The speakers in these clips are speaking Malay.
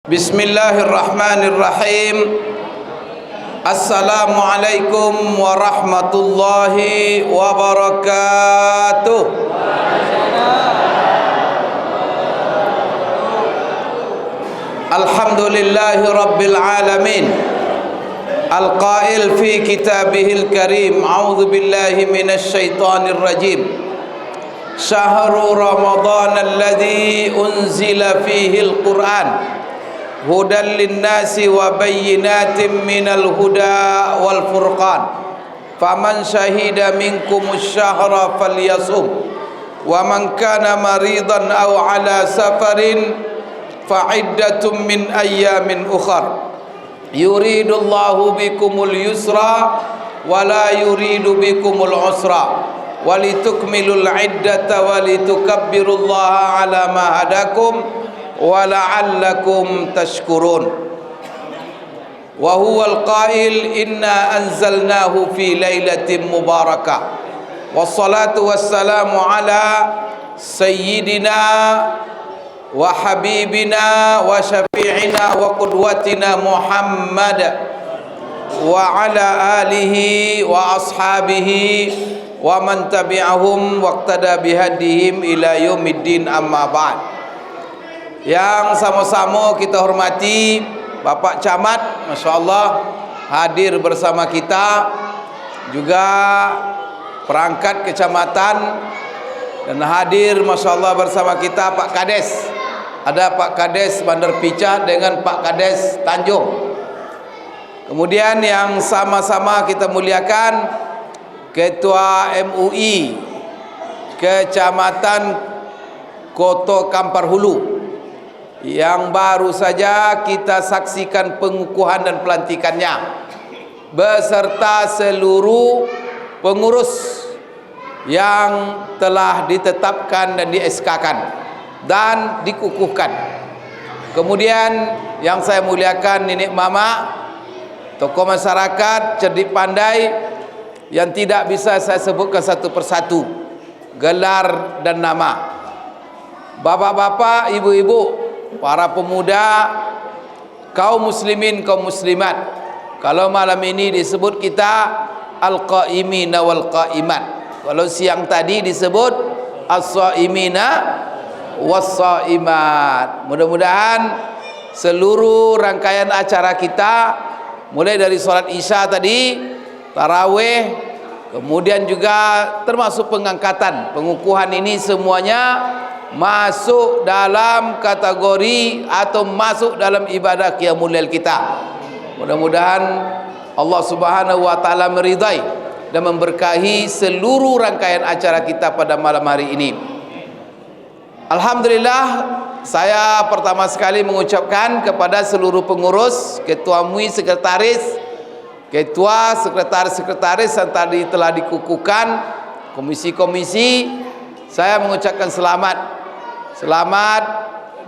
Bismillahirrahmanirrahim. Assalamualaikum warahmatullahi wabarakatuh. Alhamdulillahi rabbil alamin. Al-qail fi kitabihil karim, a'udzu billahi minasy syaithanir rajim. Syahrul Ramadan alladzi unzila fihi al-Qur'an hudan linnasi wa bayyinatin minal huda wal furqan. Faman syahida minkumus syahra falyasum wa man kana maridan aw ala safarin fa'iddatun min ayyamin ukhar. Yuridullahu bikumul yusra wa la yuridu bikumul usra walitukmilul iddata walitukabbirullaha ala ma hadakum wa la'allakum tashkurun. Wa huwal qail inna anzalnahu fi lailatin mubarakah. Wassalatu wassalamu ala sayyidina wa habibina wa syafi'ina wa qudwatina Muhammad wa ala alihi wa ashabihi wa man tabi'ahum waqtada bihadihim ila yaumiddin, amma ba'd. Yang sama-sama kita hormati Bapak Camat, Masya Allah, hadir bersama kita, juga perangkat kecamatan, dan hadir Masya Allah bersama kita Pak Kades. Ada Pak Kades Bandar Picah dengan Pak Kades Tanjung. Kemudian yang sama-sama kita muliakan Ketua MUI Kecamatan Koto Kampar Hulu, yang baru saja kita saksikan pengukuhan dan pelantikannya, beserta seluruh pengurus yang telah ditetapkan dan di-SK-kan dan dikukuhkan. Kemudian yang saya muliakan Nenek Mama, tokoh masyarakat cerdik pandai yang tidak bisa saya sebutkan satu persatu gelar dan nama, bapak-bapak, ibu-ibu, para pemuda, kaum muslimin, kaum muslimat. Kalau malam ini disebut kita al-qaimina wal qaimat, kalau siang tadi disebut as-saimina was-saimat. Mudah-mudahan seluruh rangkaian acara kita, mulai dari sholat isya tadi, tarawih, kemudian juga termasuk pengangkatan, pengukuhan, ini semuanya masuk dalam kategori atau masuk dalam ibadah qiyamul lail kita. Mudah-mudahan Allah Subhanahu wa taala meridai dan memberkahi seluruh rangkaian acara kita pada malam hari ini. Alhamdulillah, saya pertama sekali mengucapkan kepada seluruh pengurus, ketua MUI, sekretaris, ketua, sekretaris-sekretaris yang tadi telah dikukuhkan, komisi-komisi, saya mengucapkan selamat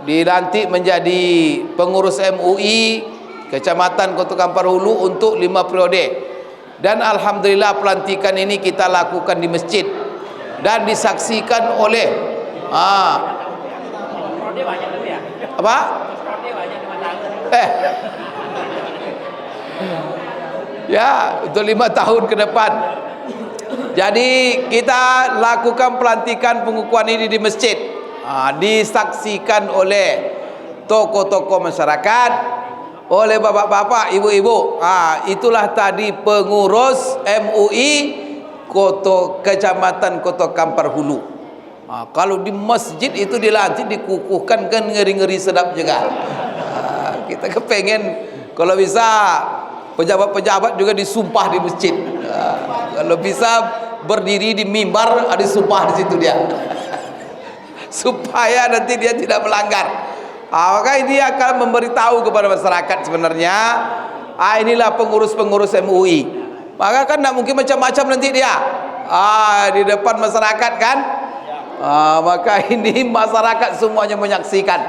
dilantik menjadi pengurus MUI Kecamatan Koto Kampar Hulu untuk 5 periode. Dan alhamdulillah pelantikan ini kita lakukan di masjid dan disaksikan oleh apa? Ya, untuk 5 tahun ke depan. Jadi kita lakukan pelantikan pengukuhan ini di masjid, disaksikan oleh tokoh-tokoh masyarakat, oleh bapak-bapak, ibu-ibu. Itulah tadi pengurus MUI Kecamatan Koto Kampar Hulu. Kalau di masjid itu dilantik, dikukuhkan, kan ngeri-ngeri sedap juga. Kita kepengen kalau bisa pejabat-pejabat juga disumpah di masjid. Kalau bisa berdiri di mimbar, ada sumpah di situ dia. Supaya nanti dia tidak melanggar. Maka ini akan memberitahu kepada masyarakat sebenarnya, inilah pengurus-pengurus MUI. Maka kan tidak mungkin macam-macam nanti dia di depan masyarakat kan. Maka ini masyarakat semuanya menyaksikan.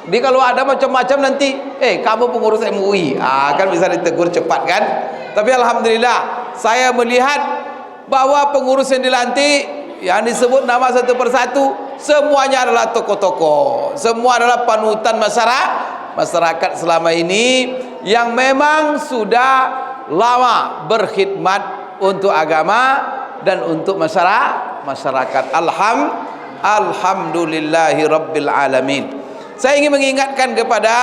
Jadi kalau ada macam-macam nanti, kamu pengurus MUI, kan bisa ditegur cepat kan. Tapi alhamdulillah saya melihat bahwa pengurus yang dilantik, yang disebut nama satu persatu, semuanya adalah tokoh-tokoh, semua adalah panutan masyarakat selama ini yang memang sudah lama berkhidmat untuk agama dan untuk masyarakat. Alhamdulillahi rabbil alamin. Saya ingin mengingatkan kepada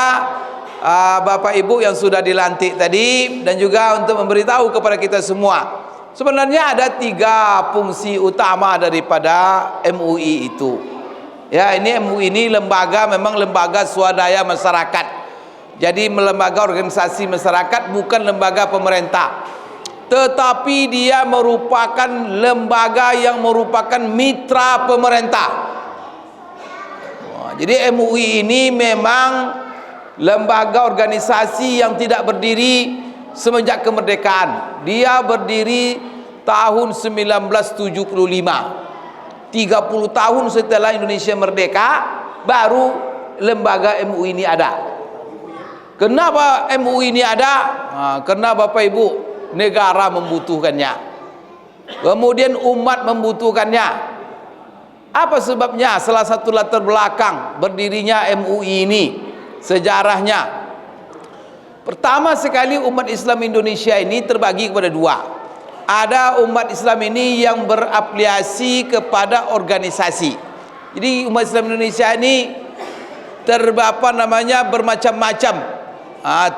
Bapak Ibu yang sudah dilantik tadi, dan juga untuk memberitahu kepada kita semua, sebenarnya ada 3 fungsi utama daripada MUI itu. Ya, ini MUI ini lembaga, memang lembaga swadaya masyarakat. Jadi lembaga organisasi masyarakat, bukan lembaga pemerintah. Tetapi dia merupakan lembaga yang merupakan mitra pemerintah. Jadi MUI ini memang lembaga organisasi yang tidak berdiri semenjak kemerdekaan. Dia berdiri tahun 1975. 30 tahun setelah Indonesia merdeka baru lembaga MUI ini ada. Kenapa MUI ini ada? Karena Bapak Ibu, negara membutuhkannya, kemudian umat membutuhkannya. Apa sebabnya? Salah satu latar belakang berdirinya MUI ini, sejarahnya. Pertama sekali, umat Islam Indonesia ini terbagi kepada 2. Ada umat Islam ini yang berafiliasi kepada organisasi. Jadi umat Islam Indonesia ini bermacam-macam.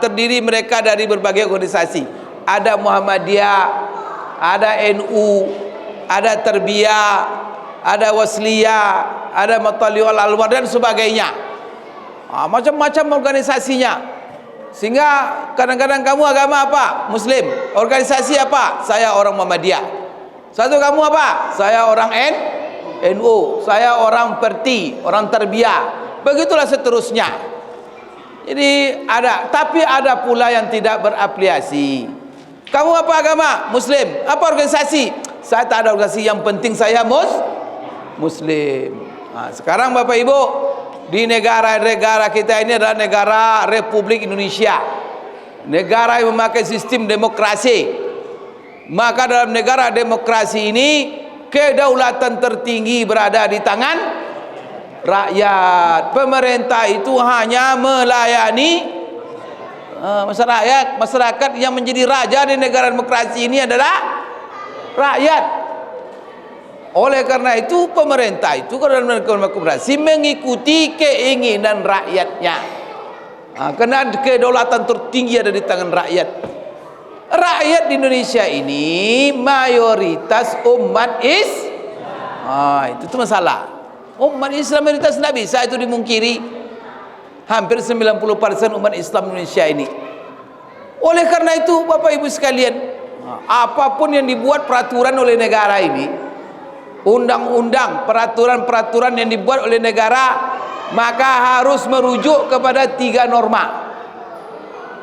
Terdiri mereka dari berbagai organisasi. Ada Muhammadiyah, ada NU, ada Tarbiyah, ada Wasliyah, ada Mataliul Alwar dan sebagainya. Macam-macam organisasinya. Sehingga kadang-kadang kamu agama apa? Muslim. Organisasi apa? Saya orang Muhammadiyah. Satu, kamu apa? Saya orang NU. Saya orang Perti, orang Tarbiyah. Begitulah seterusnya. Jadi ada, tapi ada pula yang tidak berafiliasi. Kamu apa agama? Muslim. Apa organisasi? Saya tak ada organisasi, yang penting saya Muslim. Sekarang Bapak Ibu, di negara kita ini adalah negara Republik Indonesia, negara yang memakai sistem demokrasi. Maka dalam negara demokrasi ini, kedaulatan tertinggi berada di tangan rakyat. Pemerintah itu hanya melayani masyarakat. Yang menjadi raja di negara demokrasi ini adalah rakyat. Oleh karena itu, pemerintah itu kalau dalam demokrasi mengikuti keinginan rakyatnya. Karena kedaulatan tertinggi ada di tangan rakyat. Rakyat di Indonesia ini mayoritas umat itu masalah. Umat Islam mayoritas, tidak bisa itu dimungkiri. Hampir 90% umat Islam Indonesia ini. Oleh karena itu, Bapak Ibu sekalian, apapun yang dibuat peraturan oleh negara ini, undang-undang, peraturan-peraturan yang dibuat oleh negara, maka harus merujuk kepada 3 norma.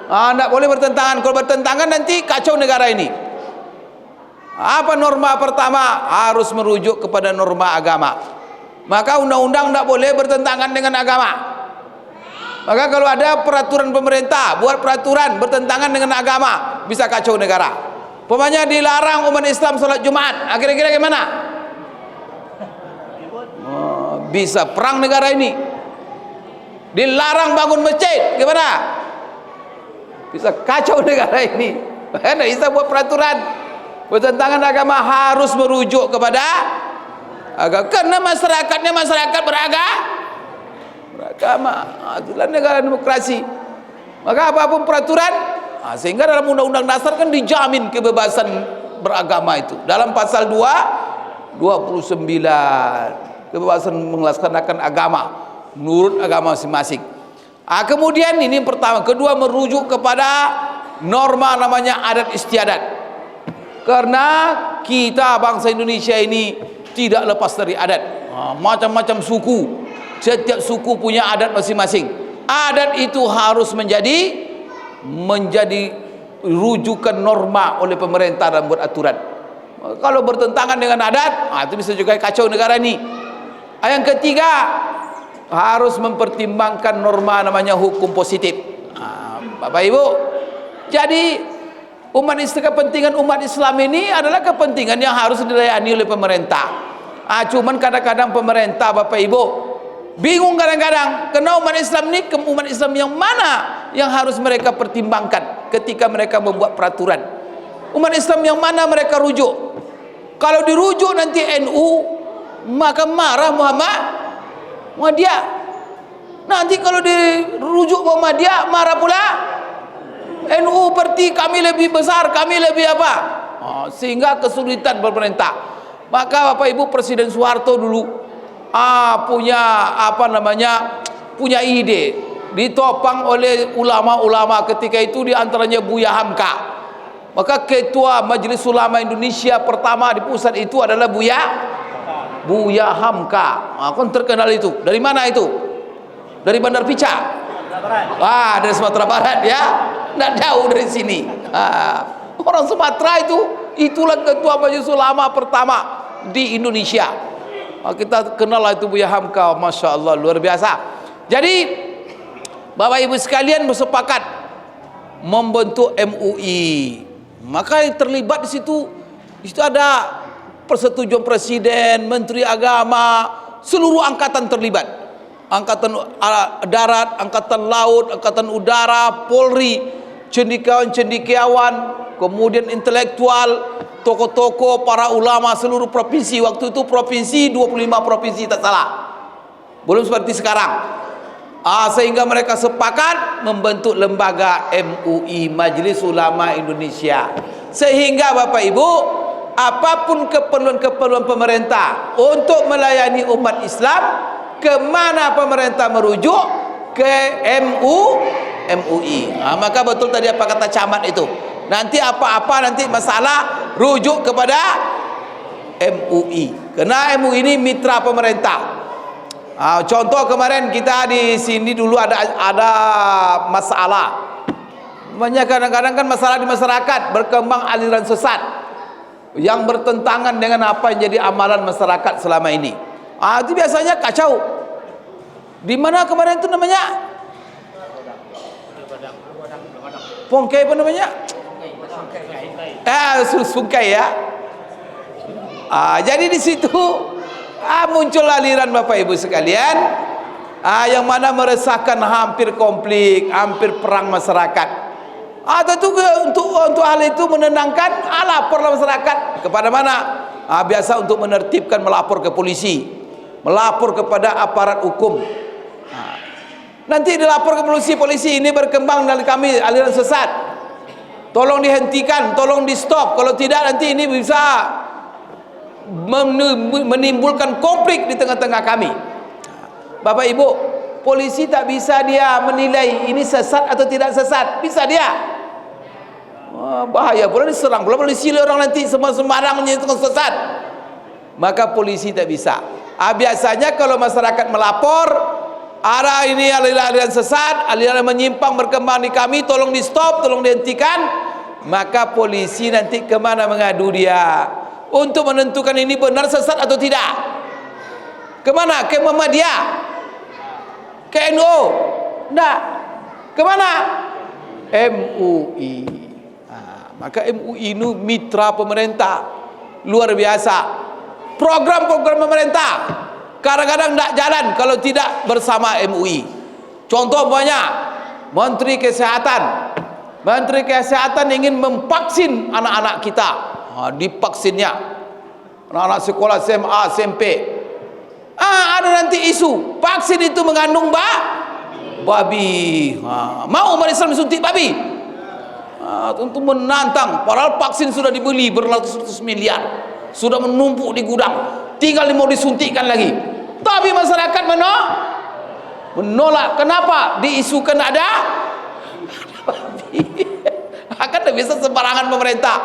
Tidak boleh bertentangan. Kalau bertentangan nanti kacau negara ini. Apa norma pertama? Harus merujuk kepada norma agama. Maka undang-undang tidak boleh bertentangan dengan agama. Maka kalau ada peraturan pemerintah, buat peraturan bertentangan dengan agama, bisa kacau negara. Umpamanya dilarang umat Islam sholat Jumat, kira-kira gimana? Bisa perang negara ini. Dilarang bangun masjid, gimana? Bisa kacau negara ini. Tidak bisa buat peraturan bertentangan agama, harus merujuk kepada agama. Karena masyarakatnya masyarakat beragama. Itulah negara demokrasi. Maka apapun peraturan, sehingga dalam undang-undang dasar kan dijamin kebebasan beragama itu. Dalam pasal 29, kebebasan melaksanakan agama menurut agama masing-masing. Kemudian ini pertama. Kedua, merujuk kepada norma namanya adat istiadat. Karena kita bangsa Indonesia ini tidak lepas dari adat. Macam-macam suku, setiap suku punya adat masing-masing. Adat itu harus menjadi rujukan norma oleh pemerintah dalam buat aturan. Kalau bertentangan dengan adat, itu bisa juga kacau negara ini. Yang ketiga, harus mempertimbangkan norma namanya hukum positif. Bapak Ibu, jadi kepentingan umat Islam ini adalah kepentingan yang harus dilayani oleh pemerintah. Cuman kadang-kadang pemerintah, Bapak Ibu, Bingung kadang-kadang, karena umat Islam ini umat Islam yang mana yang harus mereka pertimbangkan ketika mereka membuat peraturan. Umat Islam yang mana mereka rujuk. Kalau dirujuk nanti NU, maka marah Muhammadiyah. Nanti kalau dirujuk Muhammadiyah, marah pula NU, berarti kami lebih besar, kami lebih apa, sehingga kesulitan pemerintah. Maka Bapak Ibu, Presiden Soeharto dulu punya ide, ditopang oleh ulama-ulama ketika itu, diantaranya Buya Hamka. Maka ketua Majelis Ulama Indonesia pertama di pusat itu adalah Buya Hamka. Kan terkenal itu. Dari mana itu? Dari Bandar Pica. Dari Sumatera Barat ya. Tidak jauh dari sini. Orang Sumatera itulah ketua Majelis Ulama pertama di Indonesia. Kita kenal lah itu Buya Hamka, Masya Allah, luar biasa. Jadi Bapak Ibu sekalian bersepakat membentuk MUI. Maka yang terlibat di situ ada persetujuan Presiden, Menteri Agama, seluruh angkatan terlibat. Angkatan darat, angkatan laut, angkatan udara, Polri, cendekiawan-cendekiawan, kemudian intelektual, tokoh-tokoh, para ulama seluruh provinsi. Waktu itu provinsi 25 provinsi tak salah, belum seperti sekarang. Sehingga mereka sepakat membentuk lembaga MUI, Majelis Ulama Indonesia. Sehingga Bapak Ibu, apapun keperluan-keperluan pemerintah untuk melayani umat Islam, kemana pemerintah merujuk? Ke MUI. Maka betul tadi apa kata camat itu, nanti apa-apa nanti masalah rujuk kepada MUI, karena MUI ini mitra pemerintah. Contoh kemarin kita di sini dulu ada masalah, banyak kadang-kadang kan masalah di masyarakat, berkembang aliran sesat yang bertentangan dengan apa yang jadi amalan masyarakat selama ini. Itu biasanya kacau. Di mana kemarin itu namanya? Pongkai apa namanya? Sungkai ya. Jadi di situ muncul aliran Bapak Ibu sekalian, yang mana meresahkan, hampir konflik, hampir perang masyarakat. Tentu untuk hal itu menenangkan, laporlah masyarakat kepada mana? Biasa untuk menertibkan, melapor ke polisi, melapor kepada aparat hukum. Nanti dilapor ke polisi ini berkembang dari kami aliran sesat, tolong dihentikan, tolong di stop. Kalau tidak nanti ini bisa menimbulkan konflik di tengah-tengah kami. Bapak Ibu, polisi tak bisa dia menilai ini sesat atau tidak sesat. Bisa dia, bahaya pula diserang pula polisi orang nanti sembarang menyatakan sesat. Maka polisi tak bisa. Biasanya kalau masyarakat melapor, ada ini aliran sesat, aliran menyimpang berkembang di kami, tolong di stop, tolong dihentikan. Maka polisi nanti kemana mengadu dia untuk menentukan ini benar sesat atau tidak? Kemana? Ke Muhammadiyah? Ke NU? Enggak. Kemana? MUI. Maka MUI ini mitra pemerintah luar biasa. Program-program pemerintah kadang-kadang tidak jalan kalau tidak bersama MUI. Contoh banyak. Menteri Kesehatan ingin memvaksin anak-anak kita, divaksinnya anak-anak sekolah SMA, SMP. Ada nanti isu vaksin itu mengandung babi. Mau umat Islam disuntik babi? Tentu menantang. Padahal vaksin sudah dibeli beratus-ratus miliar, sudah menumpuk di gudang, tinggal mau disuntikkan lagi. Tapi masyarakat menolak. Kenapa? Diisukan ada babi. Akan tidak bisa sembarangan pemerintah.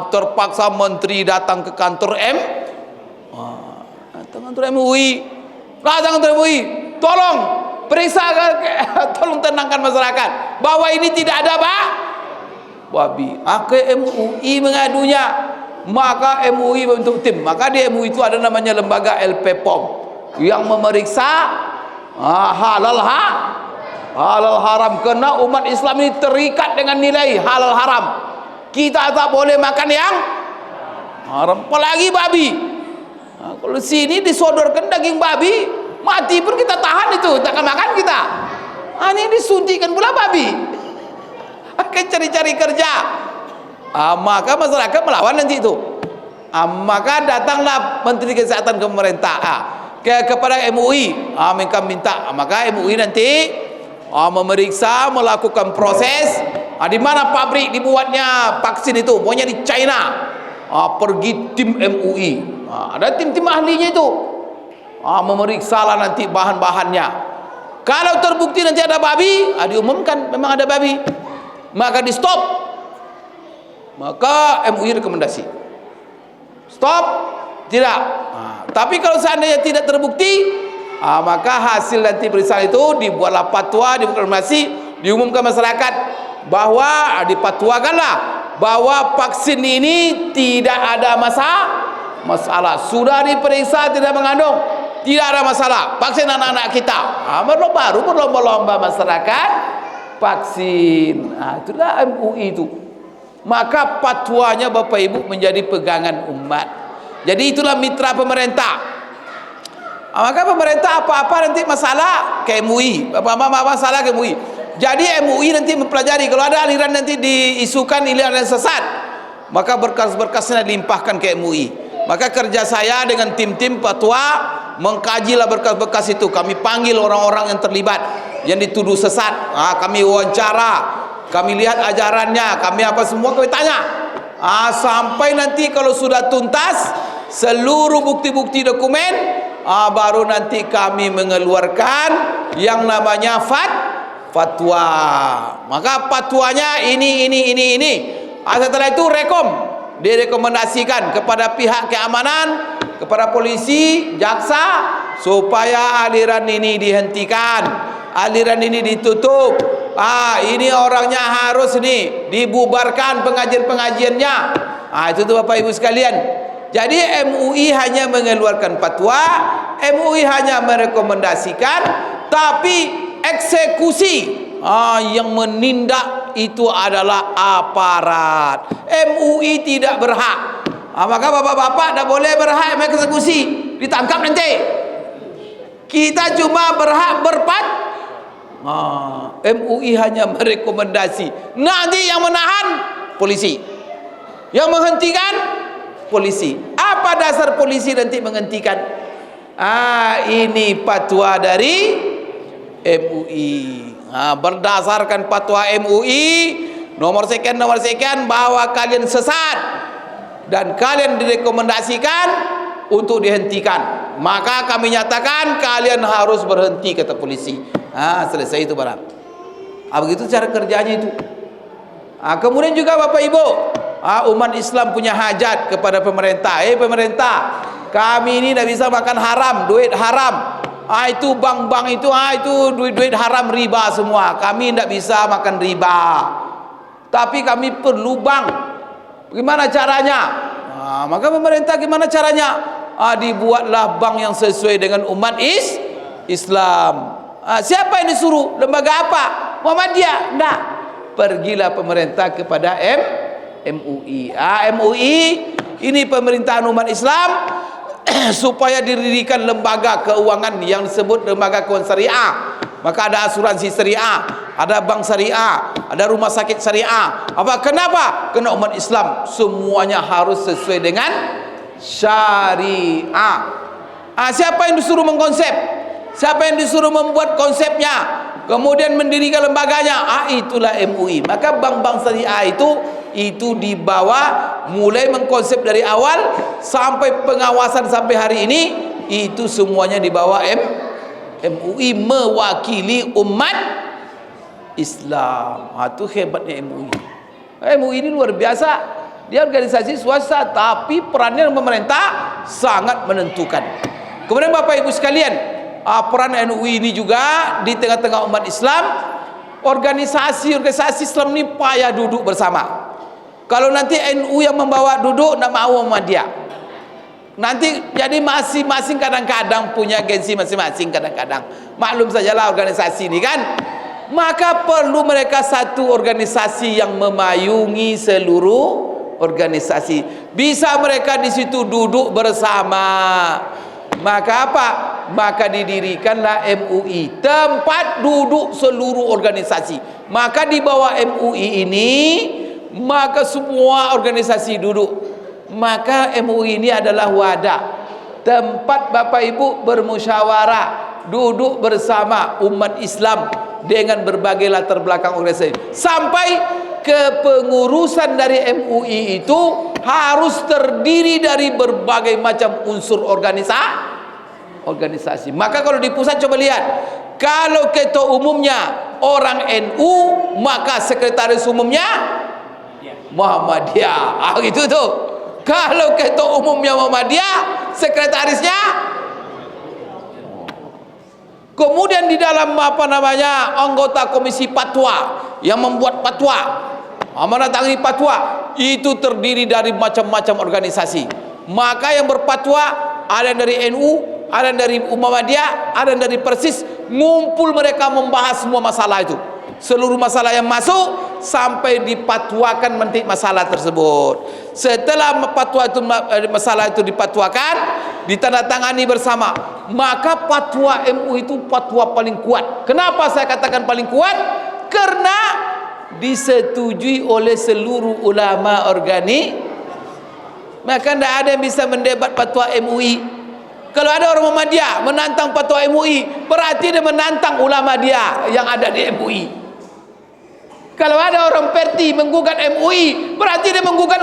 Terpaksa menteri datang ke kantor MUI. Tolong periksa, tolong tenangkan masyarakat bahwa ini tidak ada babi. Ke MUI mengadunya. Maka MUI membentuk tim. Maka di MUI itu ada namanya lembaga LPPOM yang memeriksa halal haram, karena umat Islam ini terikat dengan nilai halal haram. Kita tak boleh makan yang haram, apalagi babi. Kalau sini disodorkan daging babi, Mati pun kita tahan itu, takkan makan kita. Ini disuntikan pula babi. Akan cari-cari kerja. Maka masyarakat melawan nanti itu. Maka datanglah Menteri Kesehatan ke pemerintah, kepada MUI, mereka minta, maka MUI nanti memeriksa, melakukan proses, di mana pabrik dibuatnya vaksin itu, pokoknya di China. Pergi tim MUI, ada tim-tim ahlinya itu, memeriksalah nanti bahan-bahannya. Kalau terbukti nanti ada babi, diumumkan memang ada babi, maka di stop. Maka MUI rekomendasi stop, tidak. Tapi kalau seandainya tidak terbukti, maka hasil nanti pemeriksaan itu dibuatlah fatwa, diumumkan masyarakat bahwa dipatwakanlah bahwa vaksin ini tidak ada masalah. Sudah diperiksa tidak mengandung, tidak ada masalah. Vaksin anak-anak kita. Berlomba-lomba masyarakat vaksin. Itulah MUI itu. Maka fatwanya Bapak Ibu menjadi pegangan umat. Jadi itulah mitra pemerintah. Maka pemerintah apa-apa nanti masalah ke MUI, apa-apa masalah ke MUI. Jadi MUI nanti mempelajari kalau ada aliran nanti diisukan aliran sesat, maka berkas-berkasnya dilimpahkan ke MUI. Maka kerja saya dengan tim-tim fatwa mengkajilah berkas-berkas itu. Kami panggil orang-orang yang terlibat, yang dituduh sesat. Kami wawancara. Kami lihat ajarannya, kami apa semua kami tanya. Sampai nanti kalau sudah tuntas seluruh bukti-bukti dokumen, baru nanti kami mengeluarkan yang namanya fatwa. Maka fatwanya ini. Setelah itu direkomendasikan kepada pihak keamanan, kepada polisi, jaksa, supaya aliran ini dihentikan, aliran ini ditutup. Ini orangnya harus dibubarkan pengajian-pengajiannya. Itu tuh Bapak Ibu sekalian. Jadi MUI hanya mengeluarkan fatwa, MUI hanya merekomendasikan, tapi eksekusi yang menindak itu adalah aparat. MUI tidak berhak. Maka bapak-bapak tidak boleh berhak mengeksekusi, ditangkap nanti. Kita cuma berhak MUI hanya merekomendasi. Nanti yang menahan polisi, yang menghentikan polisi. Apa dasar polisi nanti menghentikan? Ini fatwa dari MUI. Berdasarkan fatwa MUI nomor sekian bahwa kalian sesat dan kalian direkomendasikan untuk dihentikan, maka kami nyatakan kalian harus berhenti, kata polisi. Selesai itu barang. Begitu cara kerjanya itu. Kemudian juga Bapak Ibu, umat Islam punya hajat kepada pemerintah. Pemerintah, kami ini tidak bisa makan haram, duit haram. Itu bank-bank itu duit haram, riba semua. Kami tidak bisa makan riba. Tapi kami perlu bank. Bagaimana caranya? Maka pemerintah gimana caranya? Dibuatlah bank yang sesuai dengan umat Islam. Siapa yang disuruh? Lembaga apa? Muhammadiyah? Enggak. Pergilah pemerintah kepada MUI. MUI ini pemerintahan umat Islam supaya didirikan lembaga keuangan yang disebut lembaga keuangan syariah. Maka ada asuransi syariah, ada bank syariah, ada rumah sakit syariah. Kenapa? Karena umat Islam semuanya harus sesuai dengan syariah. Siapa yang disuruh mengkonsep? Siapa yang disuruh membuat konsepnya, kemudian mendirikan lembaganya? Itulah MUI. Maka bank-bank syariah itu dibawa mulai mengkonsep dari awal sampai pengawasan sampai hari ini, itu semuanya dibawa MUI mewakili umat Islam. Itu hebatnya MUI. MUI ini luar biasa. Dia organisasi swasta, tapi perannya pemerintah sangat menentukan. Kemudian Bapak Ibu sekalian, peran NUI ini juga di tengah-tengah umat Islam. Organisasi Islam ini payah duduk bersama. Kalau nanti NU yang membawa duduk, tidak mau sama dia. Nanti jadi masing-masing kadang-kadang punya gengsi masing-masing kadang-kadang. Maklum sajalah organisasi ini kan. Maka perlu mereka satu organisasi yang memayungi seluruh organisasi. Bisa mereka di situ duduk bersama. Maka apa? maka didirikanlah MUI, tempat duduk seluruh organisasi. Maka di bawah MUI ini, maka semua organisasi duduk. Maka MUI ini adalah wadah, tempat Bapak Ibu bermusyawarah, duduk bersama umat Islam dengan berbagai latar belakang organisasi. Sampai kepengurusan dari MUI itu harus terdiri dari berbagai macam unsur organisasi. Maka kalau di pusat coba lihat, kalau ketua umumnya orang NU, maka sekretaris umumnya Muhammadiyah. Gitu tuh. Kalau ketua umumnya Muhammadiyah, sekretarisnya. Kemudian di dalam anggota komisi fatwa yang membuat fatwa, menandatangani fatwa, itu terdiri dari macam-macam organisasi. Maka yang berfatwa ada yang dari NU, ada yang dari Muhammadiyah, ada yang dari Persis. Ngumpul mereka membahas semua masalah itu, seluruh masalah yang masuk, sampai dipatwakan mentik masalah tersebut. Setelah masalah itu dipatwakan, ditandatangani bersama, maka fatwa MUI itu fatwa paling kuat. Kenapa saya katakan paling kuat? Karena disetujui oleh seluruh ulama maka tidak ada yang bisa mendebat fatwa MUI. Kalau ada orang Muhammadiyah menantang fatwa MUI, berarti dia menantang ulama dia yang ada di MUI. Kalau ada orang Perti menggugat MUI, berarti dia menggugat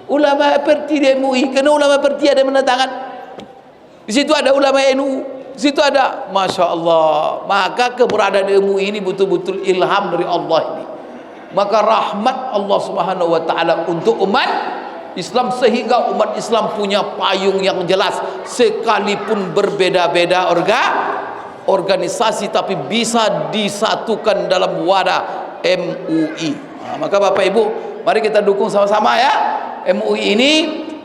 ulama Perti di MUI, karena ulama Perti ada menantangan. Di situ ada ulama NU, di situ ada, Masya Allah. Maka keberadaan MUI ini betul-betul ilham dari Allah ini. Maka rahmat Allah Subhanahu wa taala untuk umat Islam, sehingga umat Islam punya payung yang jelas, sekalipun berbeda-beda organisasi, tapi bisa disatukan dalam wadah MUI. Maka Bapak Ibu, mari kita dukung sama-sama ya MUI ini.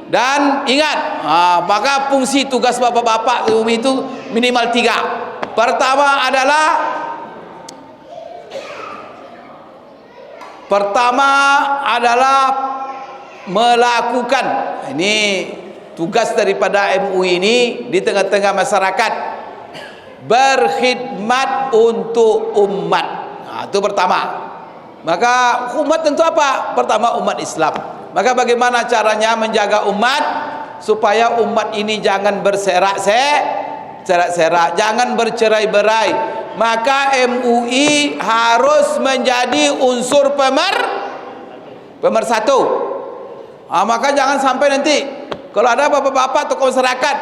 Dan ingat, maka fungsi tugas bapak-bapak MUI itu minimal 3. Pertama adalah melakukan, ini tugas daripada MUI ini di tengah-tengah masyarakat, berkhidmat untuk umat. Itu pertama. Maka umat tentu apa? Pertama umat Islam. Maka bagaimana caranya menjaga umat supaya umat ini jangan berserak-serak, jangan bercerai-berai? Maka MUI harus menjadi unsur pemersatu. Maka jangan sampai nanti kalau ada bapak-bapak tokoh masyarakat,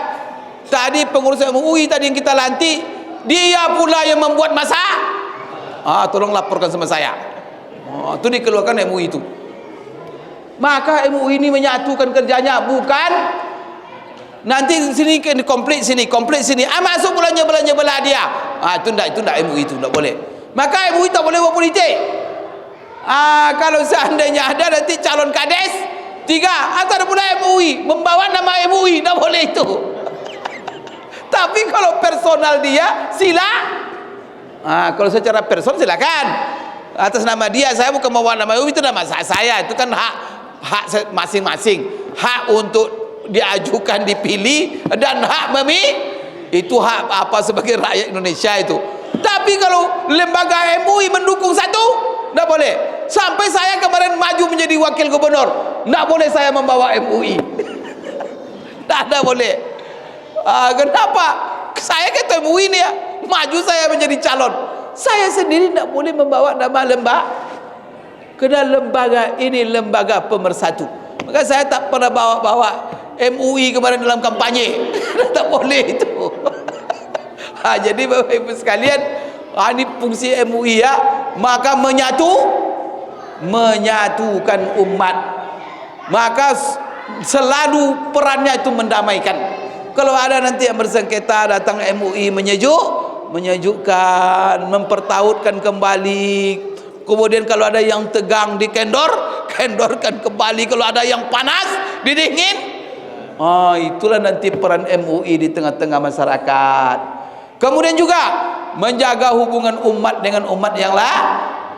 tadi pengurus MUI tadi yang kita lantik, dia pula yang membuat masalah, tolong laporkan sama saya. Itu dikeluarkan MUI itu. Maka MUI ini menyatukan kerjanya, bukan nanti sini komplit sini, masuk belanja belah dia. Itu enggak MUI itu enggak boleh. Maka MUI tak boleh buat politik. Kalau seandainya ada nanti calon kades 3 atau ada pula MUI membawa nama MUI, enggak boleh itu. Tapi kalau personal dia kalau secara personal silakan. Atas nama dia, saya bukan membawa nama MUI, itu nama saya, itu kan hak masing-masing, hak untuk diajukan, dipilih, dan hak itu hak apa sebagai rakyat Indonesia itu. Tapi kalau lembaga MUI mendukung satu, tidak boleh. Sampai saya kemarin maju menjadi wakil gubernur, tidak boleh saya membawa MUI. Tidak boleh. Kenapa? Saya ketua MUI ini ya, maju saya menjadi calon, saya sendiri tidak boleh membawa nama lembaga. Kerana lembaga ini lembaga pemersatu. Maka saya tak pernah bawa MUI kemarin dalam kampanye. Tak boleh itu. Jadi Bapak Ibu sekalian, ini fungsi MUI ya. Maka menyatukan umat. Maka selalu perannya itu mendamaikan. Kalau ada nanti yang bersengketa, datang MUI menyejukkan, mempertautkan kembali. Kemudian kalau ada yang tegang kendorkan kembali. Kalau ada yang panas, didingin. Itulah nanti peran MUI di tengah-tengah masyarakat. Kemudian juga menjaga hubungan umat dengan umat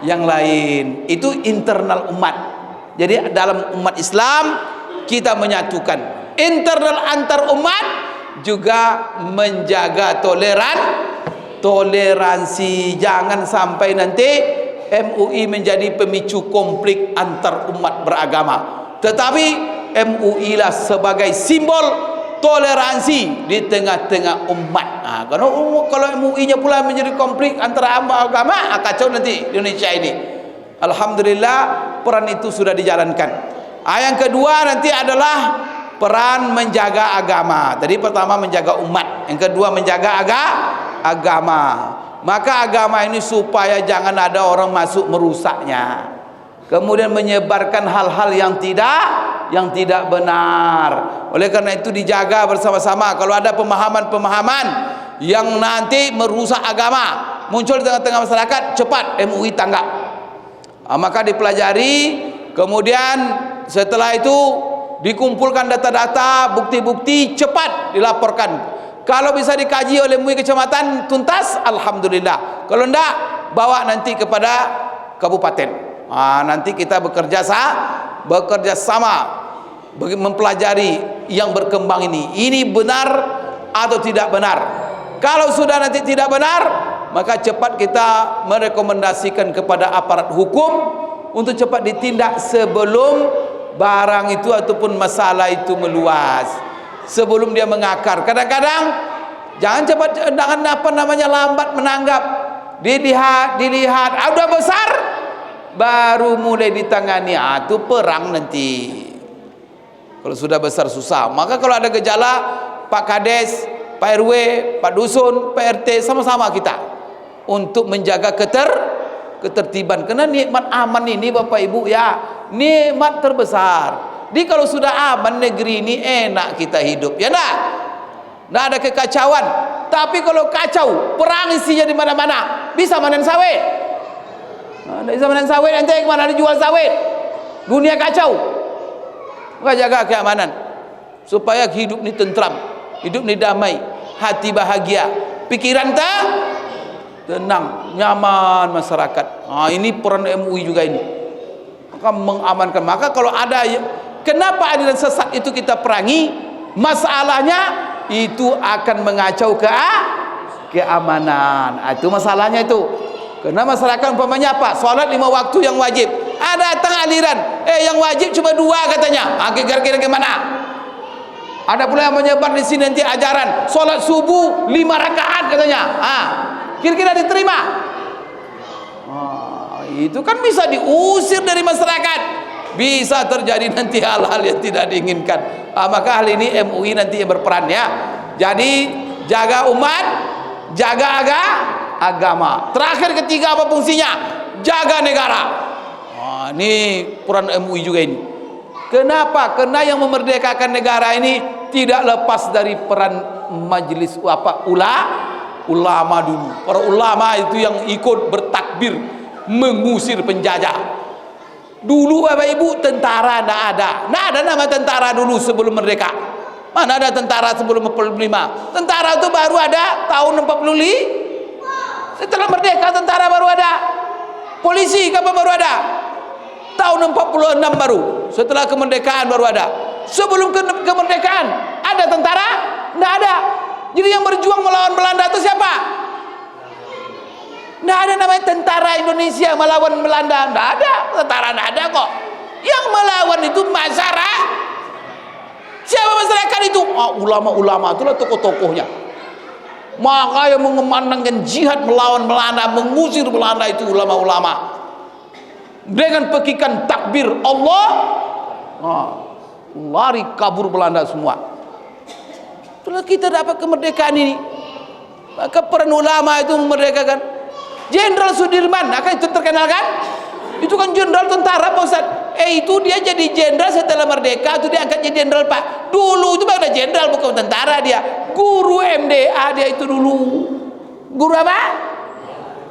yang lain. Itu internal umat. Jadi dalam umat Islam kita menyatukan internal antar umat juga menjaga toleransi. Jangan sampai nanti MUI menjadi pemicu konflik antar umat beragama. Tetapi MUI lah sebagai simbol toleransi di tengah-tengah umat. Kalau MUI-nya pula menjadi konflik antara agama, kacau nanti di Indonesia ini. Alhamdulillah peran itu sudah dijalankan. Yang kedua nanti adalah peran menjaga agama. Tadi pertama menjaga umat, yang kedua menjaga agama. Maka agama ini supaya jangan ada orang masuk merusaknya, kemudian menyebarkan hal-hal yang tidak benar. Oleh karena itu dijaga bersama-sama. Kalau ada pemahaman-pemahaman yang nanti merusak agama muncul di tengah-tengah masyarakat, cepat MUI tanggap. Maka dipelajari, kemudian setelah itu dikumpulkan data-data, bukti-bukti, cepat dilaporkan. Kalau bisa dikaji oleh MUI kecamatan tuntas, alhamdulillah. Kalau enggak, bawa nanti kepada kabupaten. Nanti kita bekerja sama mempelajari yang berkembang ini. Ini benar atau tidak benar. Kalau sudah nanti tidak benar, maka cepat kita merekomendasikan kepada aparat hukum untuk cepat ditindak sebelum barang itu ataupun masalah itu meluas, sebelum dia mengakar. Kadang-kadang jangan cepat, jangan lambat menanggap. Dilihat, udah besar baru mulai ditangani. Itu perang nanti. Kalau sudah besar susah. Maka kalau ada gejala, Pak Kades, Pak RW, Pak Dusun, Pak RT, sama-sama kita untuk menjaga ketertiban. Karena nikmat aman ini Bapak Ibu ya, nikmat terbesar. Jadi kalau sudah aman negeri ini, enak kita hidup, ya enggak? Enggak ada kekacauan. Tapi kalau kacau, perang isinya di mana-mana, bisa manen sawit. Enggak bisa manen sawit, nanti kemana dijual sawit? Dunia kacau. Maka jaga keamanan supaya hidup ini tentram, hidup ini damai, hati bahagia, pikiran tenang, nyaman masyarakat. Ini peran MUI juga ini. Maka mengamankan. Maka kalau ada, kenapa aliran sesat itu kita perangi? Masalahnya itu akan mengacau keamanan. Itu masalahnya itu. Karena masyarakat umpamanya apa? Salat 5 waktu yang wajib. Datang aliran, yang wajib cuma 2 katanya. Kira-kira gimana? Ada pula yang menyebar di sini nanti ajaran salat subuh 5 rakaat katanya. Kira-kira diterima? Itu kan bisa diusir dari masyarakat. Bisa terjadi nanti hal-hal yang tidak diinginkan. Maka hal ini MUI nanti yang berperan ya. Jadi jaga umat, jaga agama. Terakhir ketiga apa fungsinya? Jaga negara. Ini peran MUI juga ini. Kenapa? Karena yang memerdekakan negara ini tidak lepas dari peran majelis ulama dulu. Para ulama itu yang ikut bertakbir mengusir penjajah. Dulu Bapak Ibu tentara tidak ada nama tentara dulu sebelum merdeka. Mana ada tentara sebelum 45? Tentara itu baru ada tahun 45. Setelah merdeka tentara baru ada. Polisi kapan baru ada? Tahun 46 baru. Setelah kemerdekaan baru ada. Sebelum kemerdekaan ada tentara? Tidak ada. Jadi yang berjuang melawan Belanda itu siapa? Tidak ada namanya tentara Indonesia melawan Belanda. Tidak ada. Tentara tidak ada kok. Yang melawan itu masyarakat. Siapa masyarakat itu? Ulama-ulama itulah tokoh-tokohnya. Maka yang mengumandangkan jihad melawan Belanda, mengusir Belanda itu ulama-ulama. Dengan pekikan takbir Allah, lari kabur Belanda semua. Itulah kita dapat kemerdekaan ini. Maka peran ulama itu memerdekakan. Jenderal Sudirman, akan itu terkenal kan? Itu kan jenderal tentara Pak Ustaz. Itu dia jadi jenderal setelah merdeka, itu dia angkat jadi jenderal Pak. Dulu itu baru jenderal, bukan tentara dia. Guru MDA dia itu dulu. Guru apa?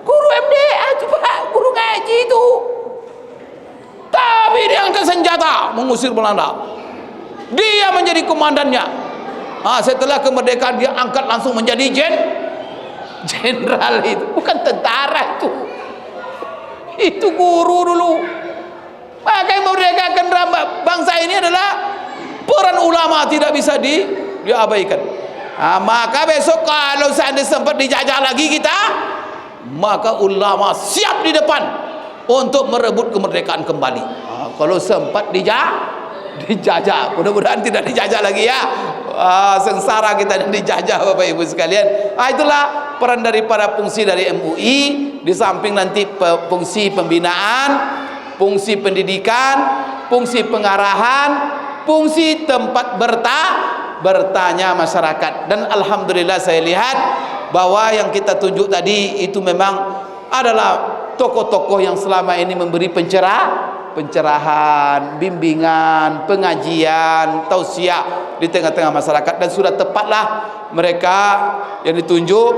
Guru MDA itu Pak, guru ngaji itu. Tapi dia angkat senjata mengusir Belanda. Dia menjadi komandannya. Setelah kemerdekaan dia angkat langsung menjadi jenderal itu. Bukan tentara itu. Itu guru dulu. Maka yang memerdekakan bangsa ini adalah peran ulama, tidak bisa diabaikan. Maka besok kalau seandainya sempat dijajah lagi kita, maka ulama siap di depan untuk merebut kemerdekaan kembali. Kalau sempat dijajah, mudah-mudahan tidak dijajah lagi ya. Sengsara kita dijajah Bapak Ibu sekalian. Itulah peran daripada fungsi dari MUI. Di samping nanti fungsi pembinaan, fungsi pendidikan, fungsi pengarahan, fungsi tempat bertanya masyarakat. Dan alhamdulillah saya lihat bahwa yang kita tunjuk tadi itu memang adalah tokoh-tokoh yang selama ini memberi pencerahan, bimbingan, pengajian, tausiah di tengah-tengah masyarakat. Dan sudah tepatlah mereka yang ditunjuk,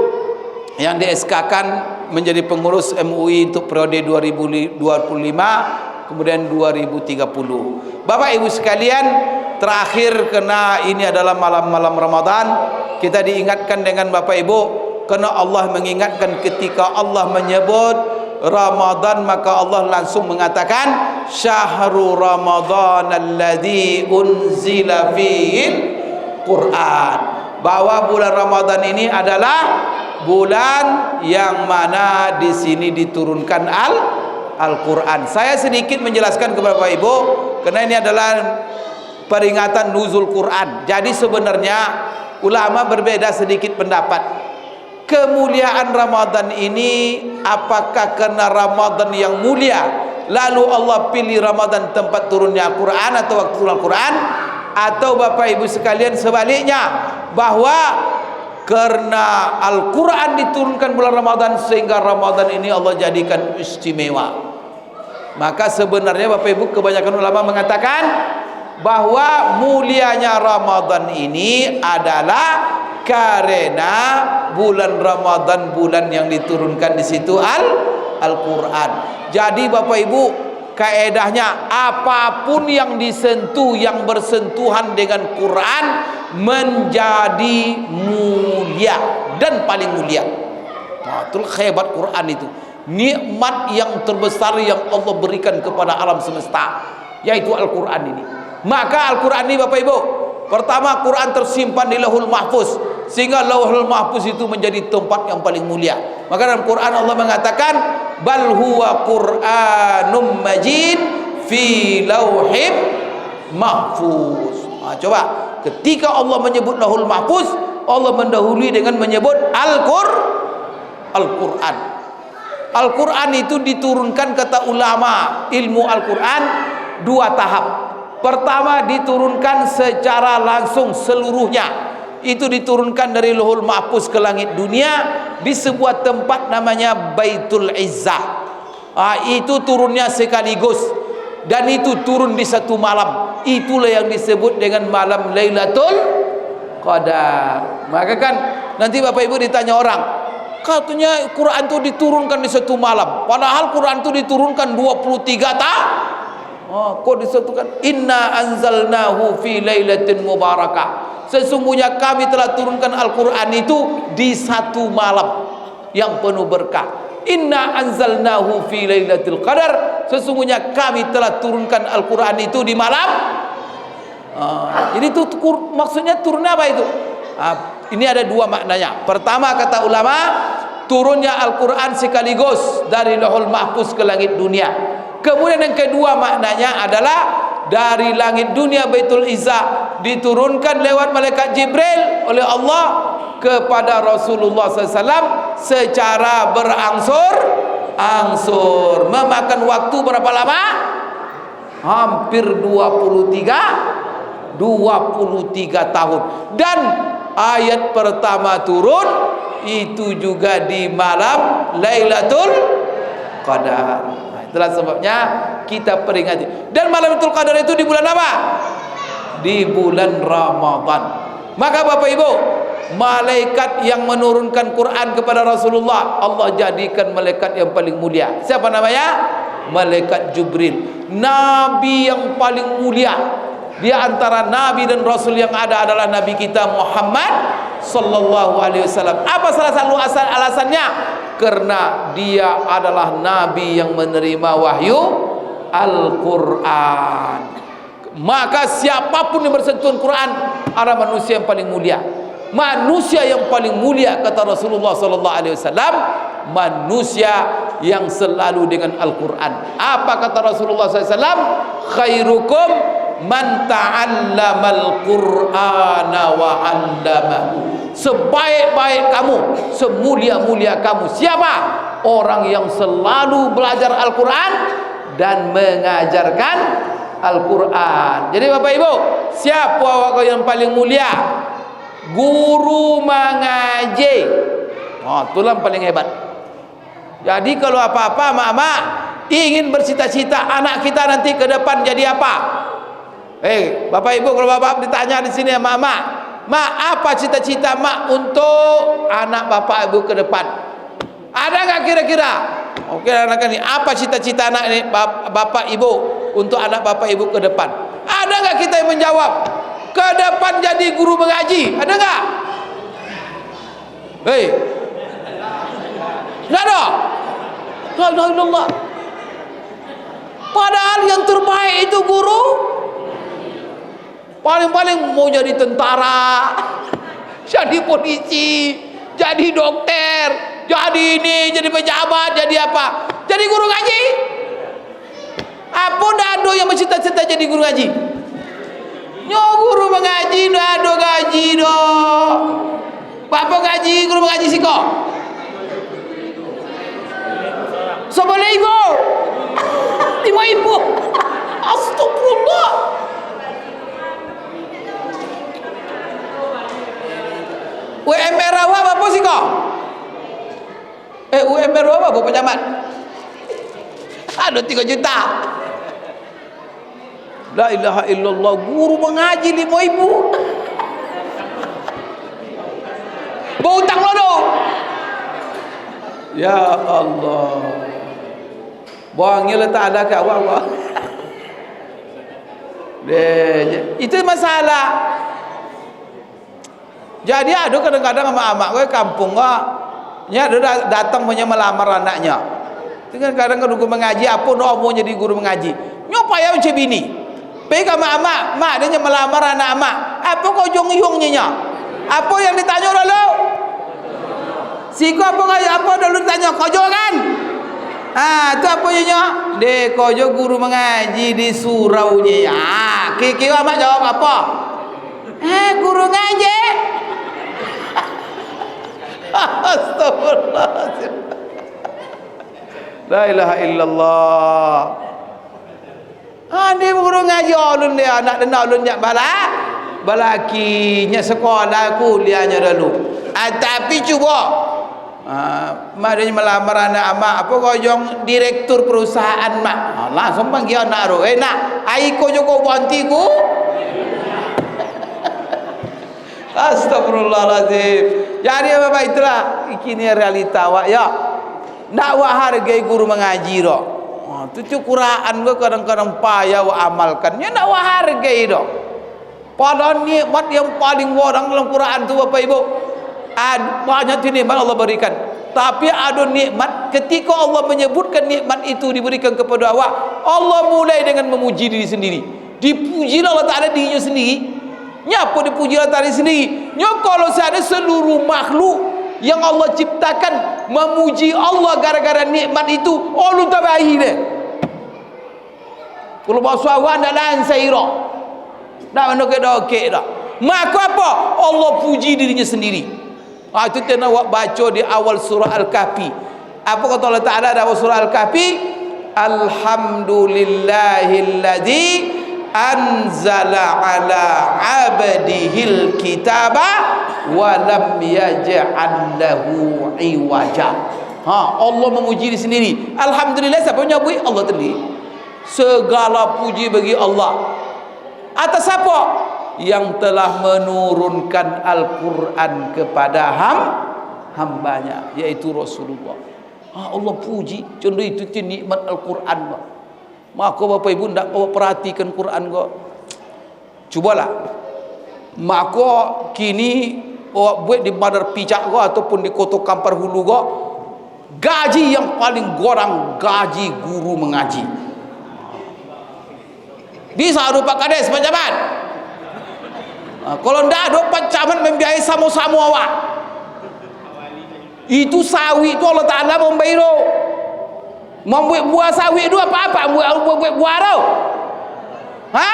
yang di-SK-kan menjadi pengurus MUI untuk periode 2025 kemudian 2030. Bapak Ibu sekalian, terakhir, karena ini adalah malam-malam Ramadan, kita diingatkan dengan Bapak Ibu, karena Allah mengingatkan ketika Allah menyebut Ramadan, maka Allah langsung mengatakan syahrul Ramadan alladzi unzila fihil Quran, bahwa bulan Ramadan ini adalah bulan yang mana di sini diturunkan Al-Quran. Saya sedikit menjelaskan kepada Bapak Ibu, karena ini adalah peringatan nuzul Quran. Jadi sebenarnya ulama berbeda sedikit pendapat. Kemuliaan Ramadan ini, apakah karena Ramadan yang mulia lalu Allah pilih Ramadan tempat turunnya Al-Quran atau waktu turun Al-Quran, atau Bapak Ibu sekalian sebaliknya, bahwa karena Al-Quran diturunkan bulan Ramadan sehingga Ramadan ini Allah jadikan istimewa. Maka sebenarnya Bapak Ibu, kebanyakan ulama mengatakan bahwa mulianya Ramadan ini adalah karena bulan Ramadan, bulan yang diturunkan di situ Al-Quran. Jadi Bapak Ibu, kaedahnya apapun yang disentuh, yang bersentuhan dengan Quran menjadi mulia dan paling mulia. Itu hebat Quran itu. Nikmat yang terbesar yang Allah berikan kepada alam semesta, yaitu Al-Quran ini. Maka Al-Quran ini Bapak Ibu, pertama Quran tersimpan di Lauhul Mahfuz, sehingga Lauhul Mahfuz itu menjadi tempat yang paling mulia. Maka dalam Quran Allah mengatakan bal huwa Qur'anum majid fi lauhim mahfuz. Coba, ketika Allah menyebut Lauhul Mahfuz, Allah mendahului dengan menyebut Al-Quran. Al-Quran itu diturunkan, kata ulama ilmu Al-Quran, dua tahap. Pertama, diturunkan secara langsung seluruhnya. Itu diturunkan dari Lauhul Mahfuz ke langit dunia di sebuah tempat namanya Baitul Izzah. Itu turunnya sekaligus, dan itu turun di satu malam. Itulah yang disebut dengan malam Lailatul Qadar. Maka kan nanti Bapak Ibu ditanya orang, katanya Quran itu diturunkan di satu malam, padahal Quran itu diturunkan 23 tahun. Kok disebutkan inna anzalnahu fi lailatin mubarakah, sesungguhnya kami telah turunkan Al-Quran itu di satu malam yang penuh berkah. Inna anzalnahu fi lailatul qadar, sesungguhnya kami telah turunkan Al-Quran itu di malam. Jadi itu maksudnya turunnya apa itu? Ini ada dua maknanya. Pertama, kata ulama, turunnya Al-Quran sekaligus dari Lauhul Mahfuz ke langit dunia. Kemudian yang kedua maknanya adalah dari langit dunia Baitul Izzah diturunkan lewat malaikat Jibril oleh Allah kepada Rasulullah SAW secara berangsur-angsur. Memakan waktu berapa lama? Hampir 23 tahun. Dan ayat pertama turun itu juga di malam Lailatul Qadar. Itulah sebabnya kita peringati. Dan malam Lailatul Qadar itu di bulan apa? Di bulan Ramadan. Maka Bapak Ibu, malaikat yang menurunkan Quran kepada Rasulullah, Allah jadikan malaikat yang paling mulia. Siapa namanya? Malaikat Jibril. Nabi yang paling mulia di antara nabi dan rasul yang ada adalah Nabi kita Muhammad sallallahu alaihi wasallam. Apa salah satu alasannya? Karena dia adalah nabi yang menerima wahyu Al-Quran. Maka siapapun yang bersentuhan Quran adalah manusia yang paling mulia. manusia yang paling mulia kata Rasulullah sallallahu alaihi wasallam, manusia yang selalu dengan Al-Quran. Apa kata Rasulullah sallallahu alaihi wasallam? Khairukum man ta'allamal Qur'ana wa 'allamahu. Sebaik-baik kamu, semulia-mulia kamu siapa? Orang yang selalu belajar Al-Quran dan mengajarkan Al-Quran. Jadi Bapak Ibu, siapa orang yang paling mulia? Guru mengaji. Itulah yang paling hebat. Jadi kalau apa-apa mak-mak ingin bercita-cita anak kita nanti ke depan jadi apa? Bapak Ibu, kalau bapak ditanya di sini ya mak-mak, mak apa cita-cita mak untuk anak bapak ibu ke depan? Ada nggak kira-kira? Oke, anak ini apa cita-cita anak ini bapak ibu untuk anak bapak ibu ke depan? Ada nggak kita yang menjawab? Ke depan jadi guru mengaji, ada nggak? Nggak ada. La ilaha illallah. Padahal yang terbaik itu guru. Paling-paling mau jadi tentara, jadi polisi, jadi dokter, jadi ini, jadi pejabat, jadi apa? Jadi guru ngaji. Apa dado yang bercita-cita jadi guru ngaji? Nyo guru mengaji dado gaji do. Bapak gaji guru mengaji sih kok. Seboleh ibu. 5.000. Astagfirullah. UMR awak apa sih kok? UMR awak apa pejabat? Ada 3 juta. La ilaha illallah, guru mengaji 5.000. Bawa hutang lodo. Ya Allah. Buangnya letak ada ke awak. Itu masalah. Jadi ada kadang-kadang sama amak gue kampung gue, nya ada datang punya melamar anaknya. Dengan kadang guru mengaji, apa no mau jadi guru mengaji? Nyopaya macam bini. Pergi ke amak, mak dia melamar anak amak. Apa kau jong-jongnya nya? Apa yang ditanya lalu? Siku apa dulu ditanya kojo kan? Itu apa nya? De kojo guru mengaji di surau nya. Kiki amak jawab apa? Guru ngaji. Astagfirullahaladzim. La ilaha illallah. Dia guru ngaji ulun dia anak dan ulun nyak balakinya sekolah kuliahnya dulu. Tapi cuba madanya melamar anak amak apa kau jong direktur perusahaan mak. Langsung panggil anak ro. Nak, ai ko joko bantiku. Astagfirullahaladzim. Jadi Bapak itulah kini realita awak ya. Nak awak hargai guru mengaji dok. Itu Quran gua kadang-kadang payah awak amalkan. Ya nak awak hargai dok. Padahal nikmat yang paling warang dalam Quran tu Bapak Ibu. Banyak nikmat Allah berikan. Tapi ada nikmat ketika Allah menyebutkan nikmat itu diberikan kepada awak, Allah mulai dengan memuji diri sendiri. Dipuji Allah Taala dirinya sendiri. Nyapa dipuji Allah Ta'ala sendiri. Kalau ada seluruh makhluk yang Allah ciptakan memuji Allah gara-gara nikmat itu, Allah tabahi deh. Kalau bahasa awak nak lansa ira, nak menokek-dokek dah. Maka apa? Allah puji dirinya sendiri. Itu kena awak baca di awal surah Al-Kahfi. Apa kata Allah Ta'ala di awal surah Al-Kahfi? Alhamdulillahilladzi anzala ala abdihil kitaba wa lam yaj'al lahu iwaja. Allah memuji diri sendiri. Alhamdulillah, siapa yang nyabui? Allah sendiri. Segala puji bagi Allah. Atas siapa? Yang telah menurunkan Al-Quran kepada hambanya, yaitu Rasulullah. Allah puji. Contoh itu nikmat Al-Quran. Maka Bapak Ibu tidak kau perhatikan Quran kau. Cubalah. Maka kini buat di Bandar Picak kau ataupun di Kota Kampar Hulu kau, gaji yang paling gorang gaji guru mengaji. Bisa rupa kades pejabat. Kalau ndak 24 jam membiayai samo-samo awak. Itu sawit tu Allah Ta'ala membayar tu. Membuat buah sawit tu apa-apa buat buah tu. Ha?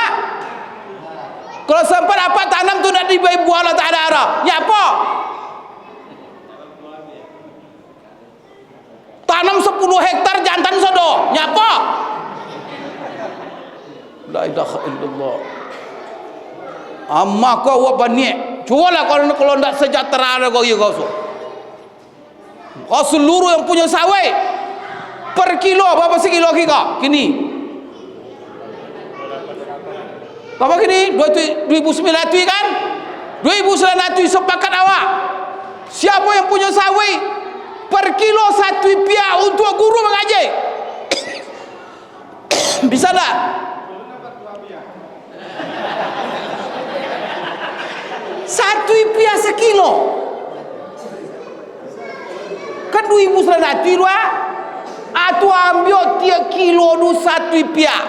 Kalau sempat apa tanam tu nak diberi buah Allah Ta'ala ada. Ya apa? Tanam 10 hektar jantan sodo. Ya apa? La ilaha illallah. Amma kau awak banyak. Cubalah kalau ndak sejahtera kau ya kau so. Kau seluruh yang punya sawit per kilo berapa sekilo kita kini? Berapa kini? 2.900 kan? 2.900 sepakat awak. Siapa yang punya sawit per kilo 1 rupiah untuk guru mengaji? Bisa tak? Satu rupiah sekilo. Kan 2.900 dua. Atu ambil 3 kilo tu 1 rupiah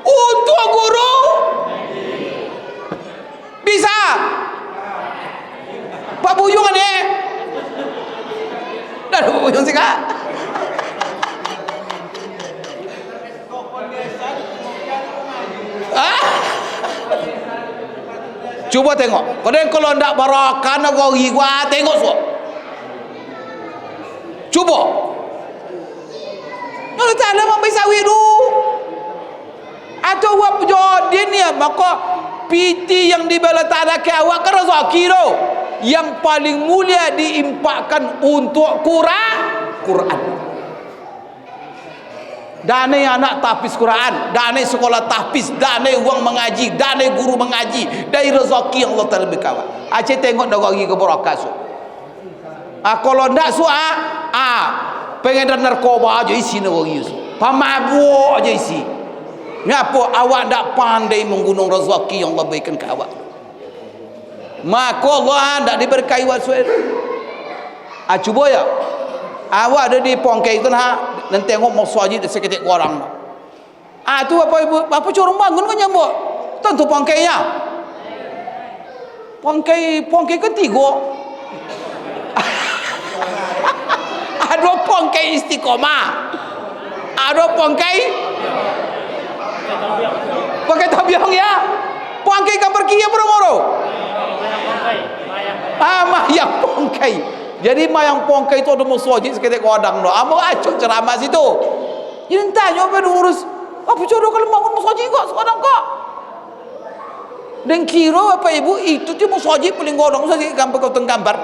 untuk guru. Bisa? Pak Buyung ni. Dah Pak Buyung sih kak. Cuba tengok. Kalau ndak barakah nak kau gua tengok semua. Cuba. Allah Ta'ala membayar sawit tu. Atau awak jodin ya, maka piti yang dibela Ta'ala ke awak kan rezeki tu. Yang paling mulia diimpakkan untuk Quran. Dana anak tahfiz Quran, dana sekolah tahfiz, dana uang mengaji, dana guru mengaji, dari rezeki yang Allah Ta'ala beri awak. Aceh tengok dah bagi keberkah su. Kalau ndak su pengedar narkoba aja isi nak bagi su. Pemabuk aja isi. Ngapa awak ndak pandai menggunung rezeki yang Allah berikan ke awak? Maka Allah ndak diberkahi awak su. Cuba ya. Awak ada di pongkai tu nah, dan tengok masjid seketik orang. Tu apa corong bangun kan nyambut. Tentu pongkainya. Pongkai ketiga. Ada pongkai istiqomah. Ada pongkai tabiang ya. Pongkai kan pergi ya beromoro. Mayang pongkai. Jadi mayang pongkai itu ada masjid seketik kodang doa. Mau acuk ceramah situ. Jadi tanya apa urus. Apa jodoh kalau bangun masjid kok sekodang kok. Dan kira apa ibu itu tu masjid paling kodang masjid gambar kau tenggambar.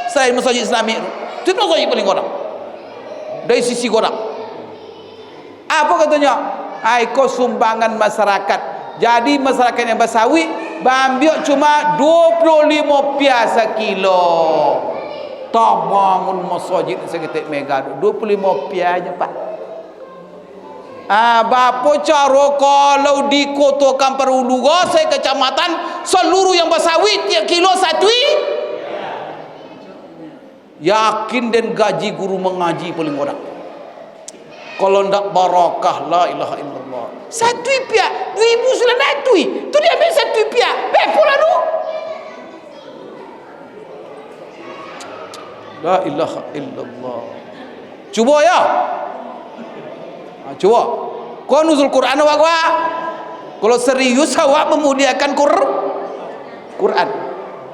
Selain masjid Islami itu masjid paling kodang. Dari sisi kodang. Apa katanya? Kau sumbangan masyarakat. Jadi masyarakat yang bersawit ambil cuma 25 piasa kilo. Tak bangun masjid seketik mega 25 piah aja pak. Bapa cara kalau di kota Kampar Ulu Gosai kecamatan seluruh yang bersawit tiap kilo 1. Yakin dan gaji guru mengaji paling orang. Kalau ndak barakah la ilaha illallah. 1 rupiah 2.900 tu dia ambil 1 rupiah. Pula tu. La ilaha illallah. Cuba ya. Cuba. Kau nuzul Quran awak gua. Kalau serius awak memuliakan Quran.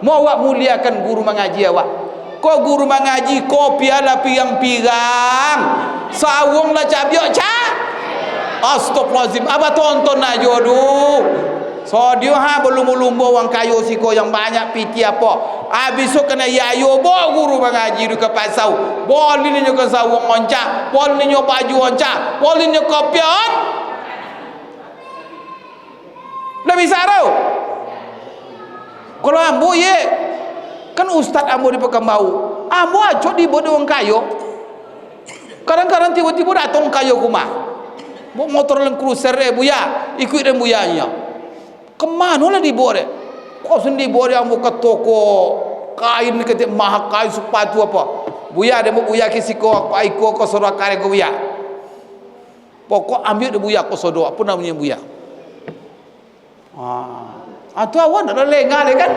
Mau awak muliakan guru mengaji awak. Kau guru mengaji kopi ala piang pirang. Sawung lah cabiok cak. Astagfirullahalazim. Apa tonton aja dulu. So dia berlumba-lumba orang kayu siko yang banyak piti apa. Habis tu kena yayo bawa guru mengaji di pasau. Boleh ni ke sawung oncak, boleh ni baju oncak, boleh ni kopion. Lebih sarau. Kalau ambo ye kan ustaz ambo di Pekambau. Ambo aja di bodoh orang kayu. Kadang-kadang tiba-tiba datang kayu rumah. Bawa motor dan cruiser buya, ikut dan buyanya. Kemana lah dibawa dia? Kau sendiri bawa dia ambo ke toko kain ketik mahal kain sepatu apa? Buya dia mau buya kisiko aku aiko ko sodok kare ko buya. Pokok ambil dia buya ko sodok apa namanya buya? Tu awak nak lengah kan.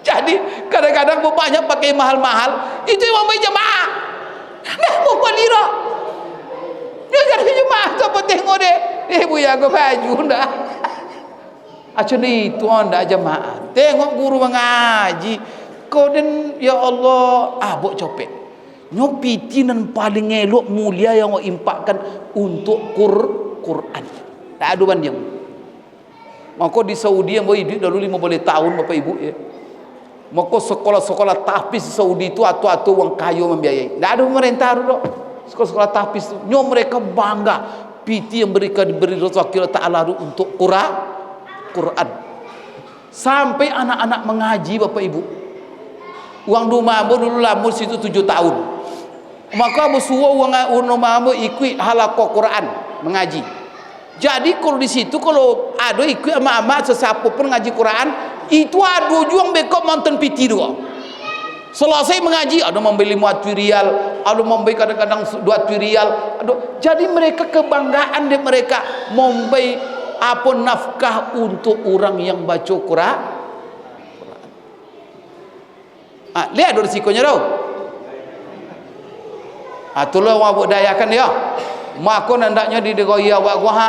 Jadi kadang-kadang banyak pakai mahal-mahal, itu yang membaik jemaah. Dah buat lira. Dia jadi jemaah tu apa tengok dia. Buya aku baju dah. Macam itu anda jemaah. Tengok guru mengaji. Kau dan ya Allah, bok copet. Nyopiti nan paling elok mulia yang awak impakkan untuk Quran. Tak ada banding. Maka di Saudi yang hidup dulu 50 tahun Bapak Ibu ya. Maka sekolah-sekolah tahfiz Saudi itu atu-atu orang kaya membiayai. Tak ada pemerintah dulu. Sekolah-sekolah tahfiz itu. Mereka bangga. PT yang diberi rezeki Allah Ta'ala untuk Quran. Sampai anak-anak mengaji Bapak Ibu. Uang rumah ambo dulu lama situ 7 tahun. Maka ambo suruh uang rumah ambo ikut halaqah Quran mengaji. Jadi kalau di situ kalau ada ikut ama-ama sesiapa pun ngaji Quran, itu ada juang bekok nonton PT dua. Selesai mengaji, ada membeli 5 rial, ada membeli kadang-kadang 2 rial. Jadi mereka kebanggaan dia mereka membeli apa nafkah untuk orang yang baca Quran. Lihat ada risikonya tau. Itulah orang budayakan dia. Maka nandaknya di negara awak gua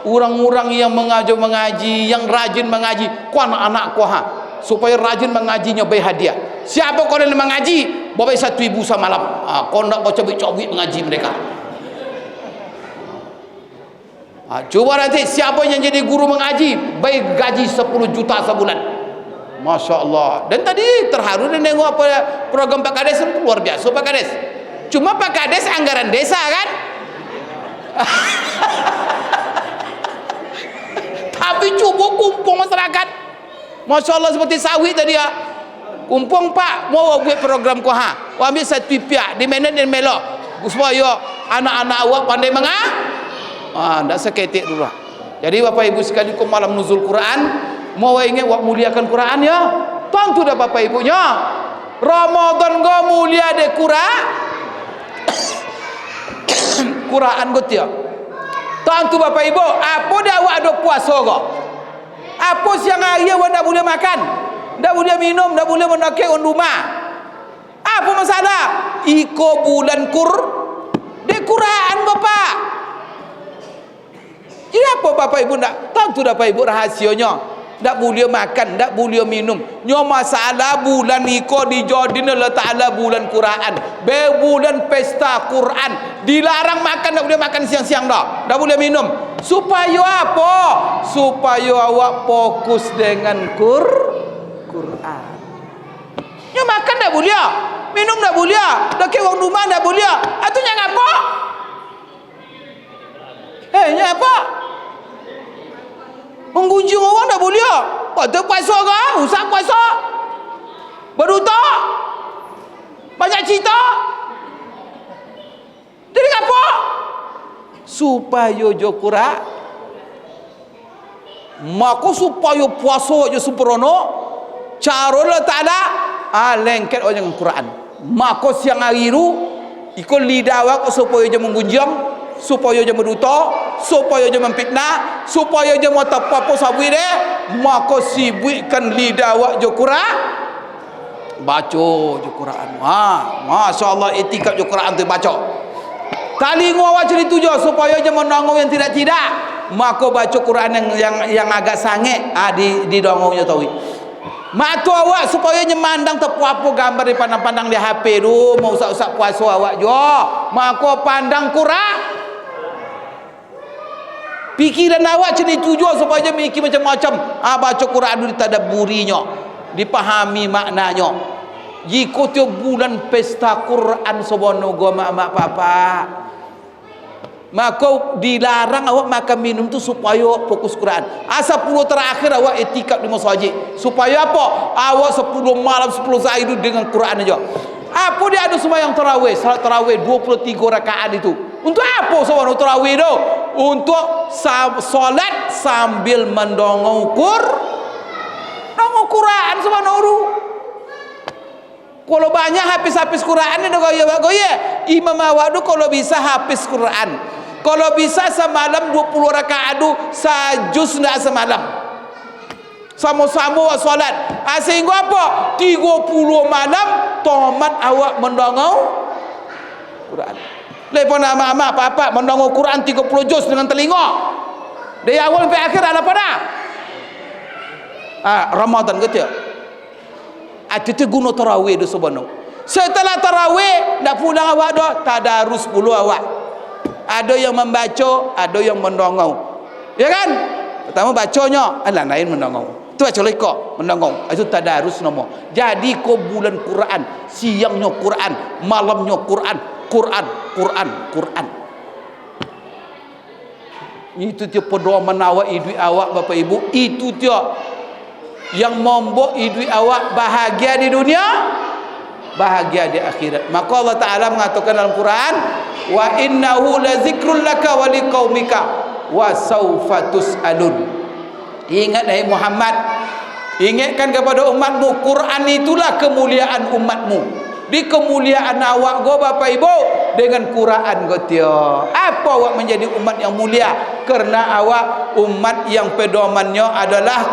orang-orang yang mengaji, yang rajin mengaji, ku anak-anak ku supaya rajin mengajinya beri hadiah. Siapa kau yang mengaji, bawa 1.000 semalam. Kau nak baca cobik mengaji mereka. Coba nanti siapa yang jadi guru mengaji, beri gaji 10 juta sebulan. Masya Allah. Dan tadi terharu dan tengok apa program Pak Kades itu luar biasa Pak Kades. Cuma Pak Kades anggaran desa kan. Tapi cuba kumpul masyarakat. Masya Allah seperti sawit tadi ya. Kumpul Pak, mau buat program ku ambil satu pihak di mana dan melok supaya anak-anak awak pandai ndak seketik dulu. Jadi Bapak Ibu sekalian ku malam nuzul Quran, mau ingin awak muliakan Quran ya. Tentu dah Bapak Ibunya. Ramadan go mulia de Quran gotia. Tentu Bapak Ibu, apa dah awak ada puasa go? Apa siang hari awak tak boleh makan, tak boleh minum, tak boleh mendaki rumah? Apa masalah? Iko bulan de Quran Bapak. Jadi apa Bapak Ibu tak? Tentu Bapak Ibu rahasianya. Tak boleh makan, tak boleh minum. Nyo masalah bulan iko dijadiin Allah Ta'ala bulan Quran. Bulan pesta Quran. Dilarang makan, tak boleh makan siang-siang dah. Tak boleh minum. Supaya apa? Supaya awak fokus dengan Quran. Nyo makan tak boleh. Minum tak boleh. Laki orang rumah tak boleh. Itu yang apa? Yang apa? Menggunjing orang tak boleh. Kata puasa ke? Usah puasa. Berduta. Banyak cerita. Jadi apa? Supaya jo Quran. Maka supaya puasa jo sempurna. Cara Allah Ta'ala lengket orang dengan Quran. Maka siang hari itu ikut lidah awak supaya jo menggunjing, supaya dia berduta, supaya dia memfitnah, supaya dia mau apa-apa sabui dia, maka sibukkan lidah awak je Quran, baca je Quran. Masya Allah etika je Quran tu baca. Telinga awak jadi tujuh supaya dia menanggung yang tidak-tidak, maka baca Quran yang agak sangit di dongongnya tahu. Mata awak supaya nyemandang terpuapu gambar di pandang-pandang di HP tu, mau usah-usah puasa awak jo, maka pandang Quran. Pikiran awak jadi tujuan supaya mikir macam-macam. Baca Quran dulu ditadaburinya, dipahami maknanya. Jika tiap bulan pesta Quran sebono go mak-mak papa, maka dilarang awak makan minum tu supaya fokus Quran. 10 terakhir awak etikap di masjid. Supaya apa? Awak 10 malam 10 sehari dengan Quran aja. Apa dia ada sembahyang tarawih, salat tarawih 23 rakaat itu. Untuk apa sembahyang tarawih tu? Untuk solat sambil mendongong Quran subhanallah. Kalau banyak habis Quran ni goya. Imam awak tu kalau bisa habis Quran. Kalau bisa semalam 20 rakaat tu sajus nak semalam. Sama-sama solat. Sehingga apa? 30 malam tomat awak mendongau Quran. Lepon ama-ama apa-apa mendongau Quran 30 juz dengan telinga. Dari awal sampai akhir ada apa dah? Ramadan kata. Itu guna tarawih tu sebenarnya. Setelah tarawih nak pulang awak dah tadarus puluh awak. Ada yang membaca, ada yang mendongau. Ya kan? Pertama bacanya, lain mendongau. Itu baca lekak, mendongau. Itu tadarus nama. Jadi kau bulan Quran, siangnya Quran, malamnya Quran, Quran, Quran, Quran. Itu dia pedoman awak, idui awak Bapak Ibu. Itu dia yang membuat idui awak bahagia di dunia, bahagia di akhirat. Maka Allah Ta'ala mengatakan dalam Quran, wa innahu lazikrul laka wa liqaumika wa sawfa tus'alun. Ingat hai Muhammad, ingatkan kepada umatmu, Quran itulah kemuliaan umatmu. Di kemuliaan awak go Bapak Ibu dengan Quran go tio. Apa awak menjadi umat yang mulia? Karena awak umat yang pedomannya adalah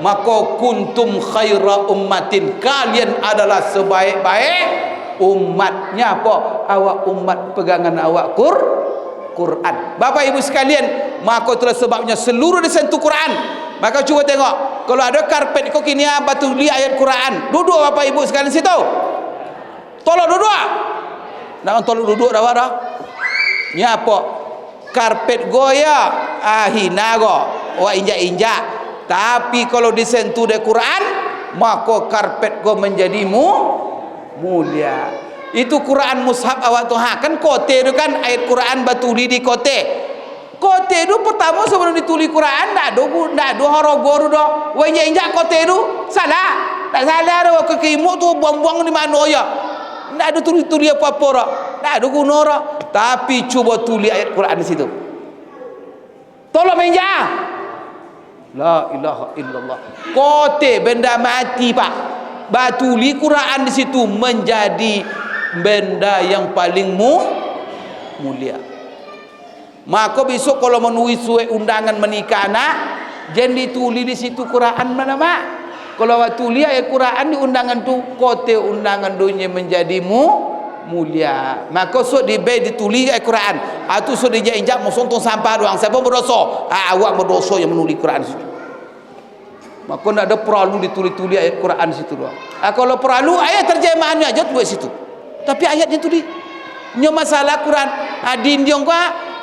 maka kuntum khaira ummatin, kalian adalah sebaik-baik umatnya. Apa? Awak umat pegangan awak Quran. Bapak Ibu sekalian, maka itulah sebabnya seluruh disentuh Quran. Maka cuba tengok, kalau ada karpet kau kini batu li ayat Quran, duduk Bapak Ibu sekalian situ. Tolong duduk. Nak tolong duduk dah dah. Ni apa? Karpet goya, hina go, wa injak-injak. Tapi kalau disentuh dari Quran, maka karpet go menjadi mulia. Itu Quran mushaf awak tu kan kote tu kan ayat Quran batuli di kote. Kote tu pertama sebelum ditulis Quran dak ada harago dah. Wa injak kote tu salah. Tak salah dah ke kimuk tu buang-buang di mana ya. Tak ada tulis-tulis apa-apa dah. Tak ada guna dah. Tapi cuba tulis ayat Quran di situ. Tolong injak. La ilaha illallah. Kote benda mati pak. Batuli Quran di situ menjadi benda yang paling mulia. Maka besok kalau menulis surat undangan menikah anak, jangan ditulis di situ Quran mana mak. Kalau awak tulis ayat Quran di undangan tu, kote undangan dunia menjadi mulia. Maka so di bay ditulis ayat Quran. Atu so dijak-injak mau sontong sampah doang. Siapa berdosa? Awak berdosa yang menulis Quran situ. Maka tidak ada perlu ditulis-tulis ayat Quran situ doang. Kalau perlu ayat terjemahannya aja buat situ. Tapi ayatnya tu di nyo masalah Quran. Dindiong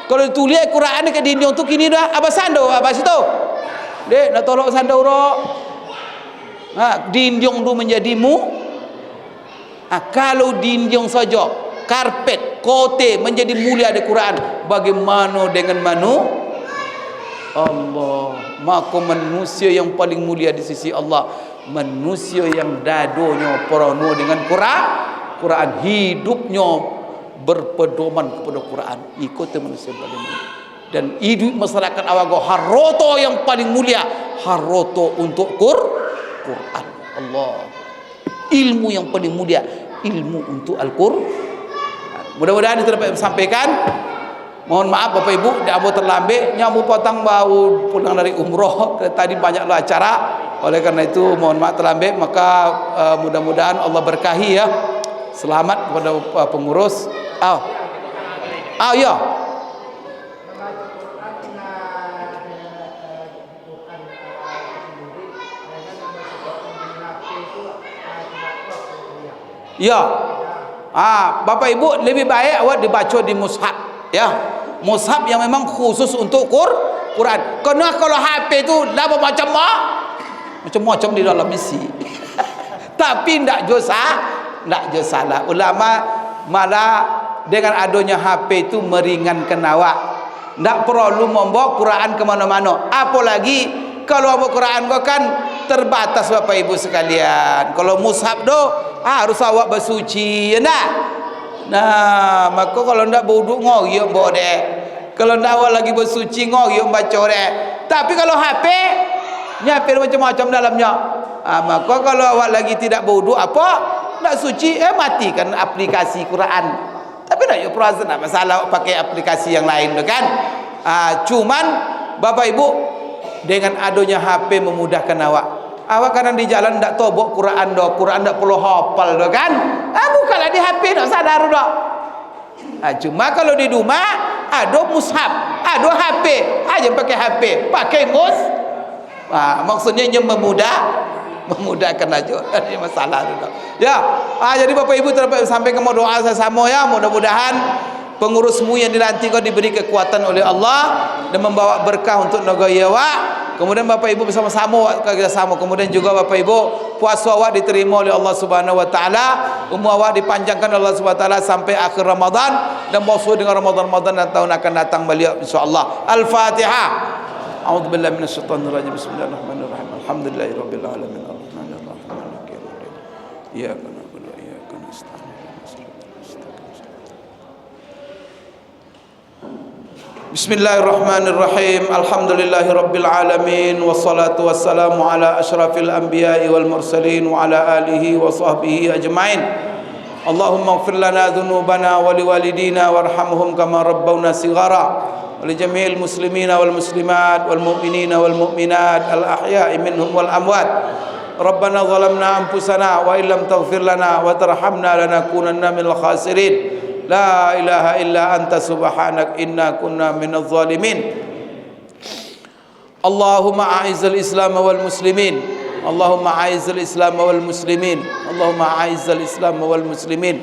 kalau ditulis ayat Quran dekat dindiong tu kini dah apa sando apa situ. Dek nak tolong sando ro. Dindiong tu menjadi kalau dindiong saja, karpet, kote menjadi mulia di Quran, bagaimana dengan Allah? Maka manusia yang paling mulia di sisi Allah, manusia yang dadonya penuh dengan Quran, hidupnya berpedoman kepada Quran, ikut manusia paling mulia. Dan hidup masyarakat awak haroto yang paling mulia, haroto untuk Quran. Allah, ilmu yang paling mulia, ilmu untuk Al-Quran. Mudah-mudahan itu dapat disampaikan. Mohon maaf Bapak Ibu, dah terlambat, nyamuk potong baru pulang dari umroh. Tadi banyaklah acara, oleh karena itu mohon maaf terlambat. Maka mudah-mudahan Allah berkahi ya. Selamat kepada pengurus. Ya. Ya. Bapak Ibu lebih baik awak dibaca di mushaf ya. Mushaf yang memang khusus untuk Quran. Karena kalau HP tu dah macam-macam di dalam isi. Tapi ndak salah. Ulama malah dengan adanya HP itu meringankan awak. Ndak perlu membawa Quran ke mana-mana. Apalagi kalau membawa Quran kau kan terbatas Bapak Ibu sekalian. Kalau mushaf tu harus awak bersuci ya ndak? Nah, maka kalau ndak berwuduk ngoyok bawa deh. Kalau ndak awak lagi bersuci ngoyok baca deh. Tapi kalau HP nyapir macam-macam dalamnya. Maka kalau awak lagi tidak berwuduk apa? Ndak suci, matikan aplikasi Quran. Tapi nak you puasa nak masalah pakai aplikasi yang lain tu kan. Cuman Bapak Ibu, dengan adanya HP memudahkan awak. Awak kadang di jalan tak tahu bawa Quran dah, Quran tak perlu hafal dah kan. Bukalah di HP tak sadar dah. Cuma kalau di rumah ada mushaf, ada HP, aja pakai HP, pakai maksudnya memudahkan aja. Ada masalah tu. Ya, jadi Bapak Ibu sampai ke doa sama ya, mudah-mudahan pengurusmu yang dilantik kau diberi kekuatan oleh Allah dan membawa berkah untuk negara awak. Kemudian Bapak Ibu bersama-sama kerjasama. Kemudian juga Bapak Ibu, puasa awak diterima oleh Allah Subhanahu wa taala, umur awak dipanjangkan oleh Allah Subhanahu wa taala sampai akhir Ramadan dan bersuai dengan Ramadan dan tahun akan datang beliau insyaallah. Al-Fatihah. A'udzubillahi minasyaitonir rajim. Bismillahirrahmanirrahim. Alhamdulillahirabbil alamin. Arrahmanir rahim. Maliki yaumiddin. Iyyaka na'budu wa iyyaka nasta'in. Bismillahirrahmanirrahim. Alhamdulillahirabbil alamin wassalatu wassalamu ala asyrafil anbiya'i wal mursalin wa ala alihi wa sahbihi ajmain. Allahumma ighfir lana dhunubana wa liwalidina warhamhum kama rabbawna shighara wa li jami'il muslimina wal muslimat wal mu'minina wal mu'minat al ahya'i minhum wal amwat. Rabbana zalamna anfusana wa illam taghfir lana wa tarhamna lanakunanna minal khasirin. La ilaha illa anta subhanak inna kunna minaz zalimin. Allahumma a'izzal islam wal muslimin. Allahumma a'izzal islam wal muslimin. Allahumma a'izzal islam wal muslimin.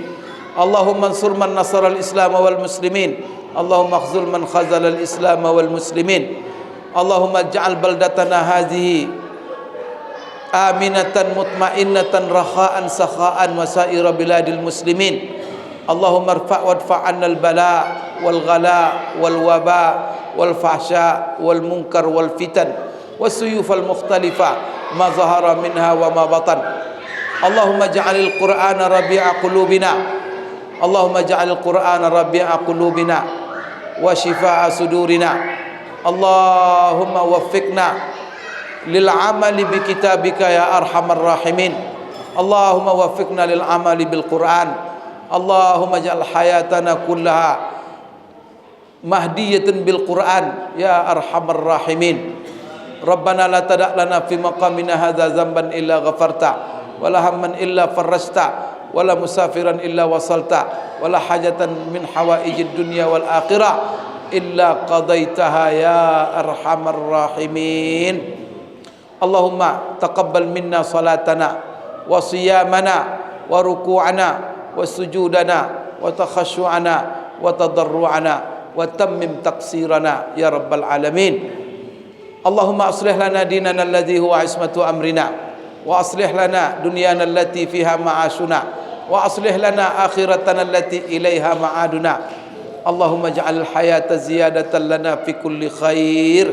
Allahumma ansur man nasara al islam wal muslimin. Allahumma khzul man khazala al islam wal muslimin. Allahumma ij'al baldatana hadhihi aminatan mutmainnatan rakha'an sakha'an wa sa'ira biladil muslimin. Allahumma irfa' wadfa' 'anna al-bala' wal ghala' wal waba' wal fahsya' wal munkar wal fitan was-suyuf al-mukhtalifa ma zahara minha wa ma batan. Allahumma ij'alil Qur'ana rabi'a qulubina. Allahumma ij'alil Qur'ana rabi'a qulubina wa shifaa'a sudurina. Allahumma waffiqna lil 'amali bi kitabika ya arhamar rahimin. Allahumma waffiqna lil 'amali bil Qur'an. Allahumma ja'al hayatana kullaha mahdiyatan bil Qur'an ya arhamar rahimin. Rabbana la tada' lana fi maqamina hadza dzamban illa ghafarta wala hamman illa farajta wala musafiran illa wasalta wala hajatan min hawaijid dunya wal akhirah illa qadaitaha ya arhamar rahimin. Allahumma taqabbal minna salatana wa siyamana wa ruku'ana wa sujudana wa takhashu'ana wa tadarru'ana wa tammim taqsirana ya rabbal alamin. Allahumma aslih lana dinana alladhi huwa ismatu amrina wa aslih lana dunyana allati fiha ma'ashuna wa aslih lana akhiratana allati ilaiha ma'aduna. Allahumma ij'al al-hayata ziyadatan lana fi kulli khair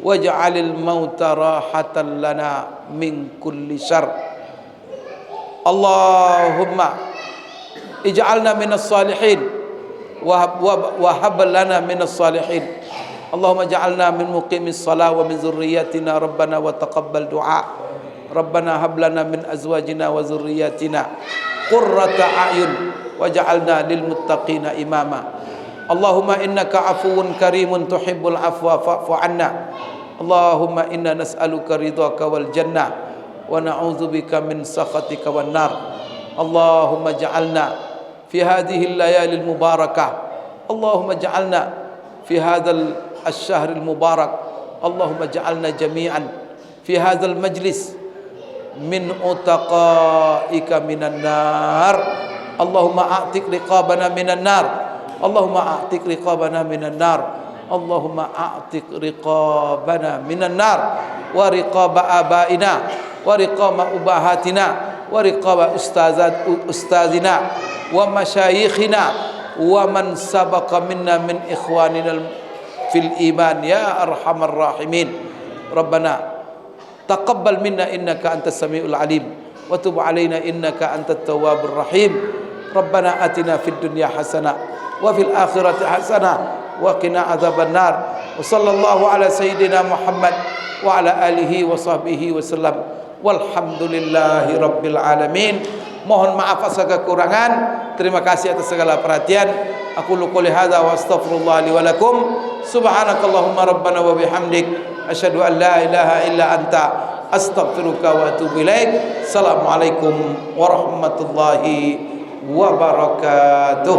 waj'alil mauta rahatan lana min kulli syarr. Allahumma ij'alna minas salihin wa hab lana minas salihin. Allahumma ij'alna min muqimis shalah wa min dzurriyyatina rabbana wa taqabbal du'a. Rabbana hab lana min azwajina wa dzurriyyatina qurrata a'yun waj'alna lil muttaqina imama. Allahumma innaka afuwun karimun tuhibbul afwa fa'fu 'anna. Allahumma inna nas'aluka ridhaka wal jannah wa na'udzubika min sakhatika wan nar. Allahumma ja'alna في هذه الليالي المباركة. اللهم اجعلنا في هذا الشهر المبارك. اللهم اجعلنا جميعا في هذا المجلس من عتقائك من النار. اللهم أعتق رقابنا من النار. اللهم أعتق رقابنا من النار. اللهم أعتق رقابنا من النار ورقاب آبائنا ورقاب أبهاتنا ورقاب أستاذنا ومشايخنا ومن سبق منا من إخواننا في الإيمان يا أرحم الراحمين. ربنا تقبل منا إنك أنت السميع العليم وتب علينا إنك أنت التواب الرحيم. ربنا آتنا في الدنيا حسنة وفي الآخرة حسنة وقنا عذاب النار. وصلى الله على سيدنا محمد وعلى آله وصحبه وسلم والحمد لله رب العالمين. Mohon maaf atas segala kekurangan. Terima kasih atas segala perhatian. Aku qouli hadza wa astaghfirullah li wa lakum. Subhanakallahumma rabbana wa bihamdik asyhadu an la ilaha illa anta astaghfiruka wa atubu ilaik. Assalamualaikum warahmatullahi wabarakatuh.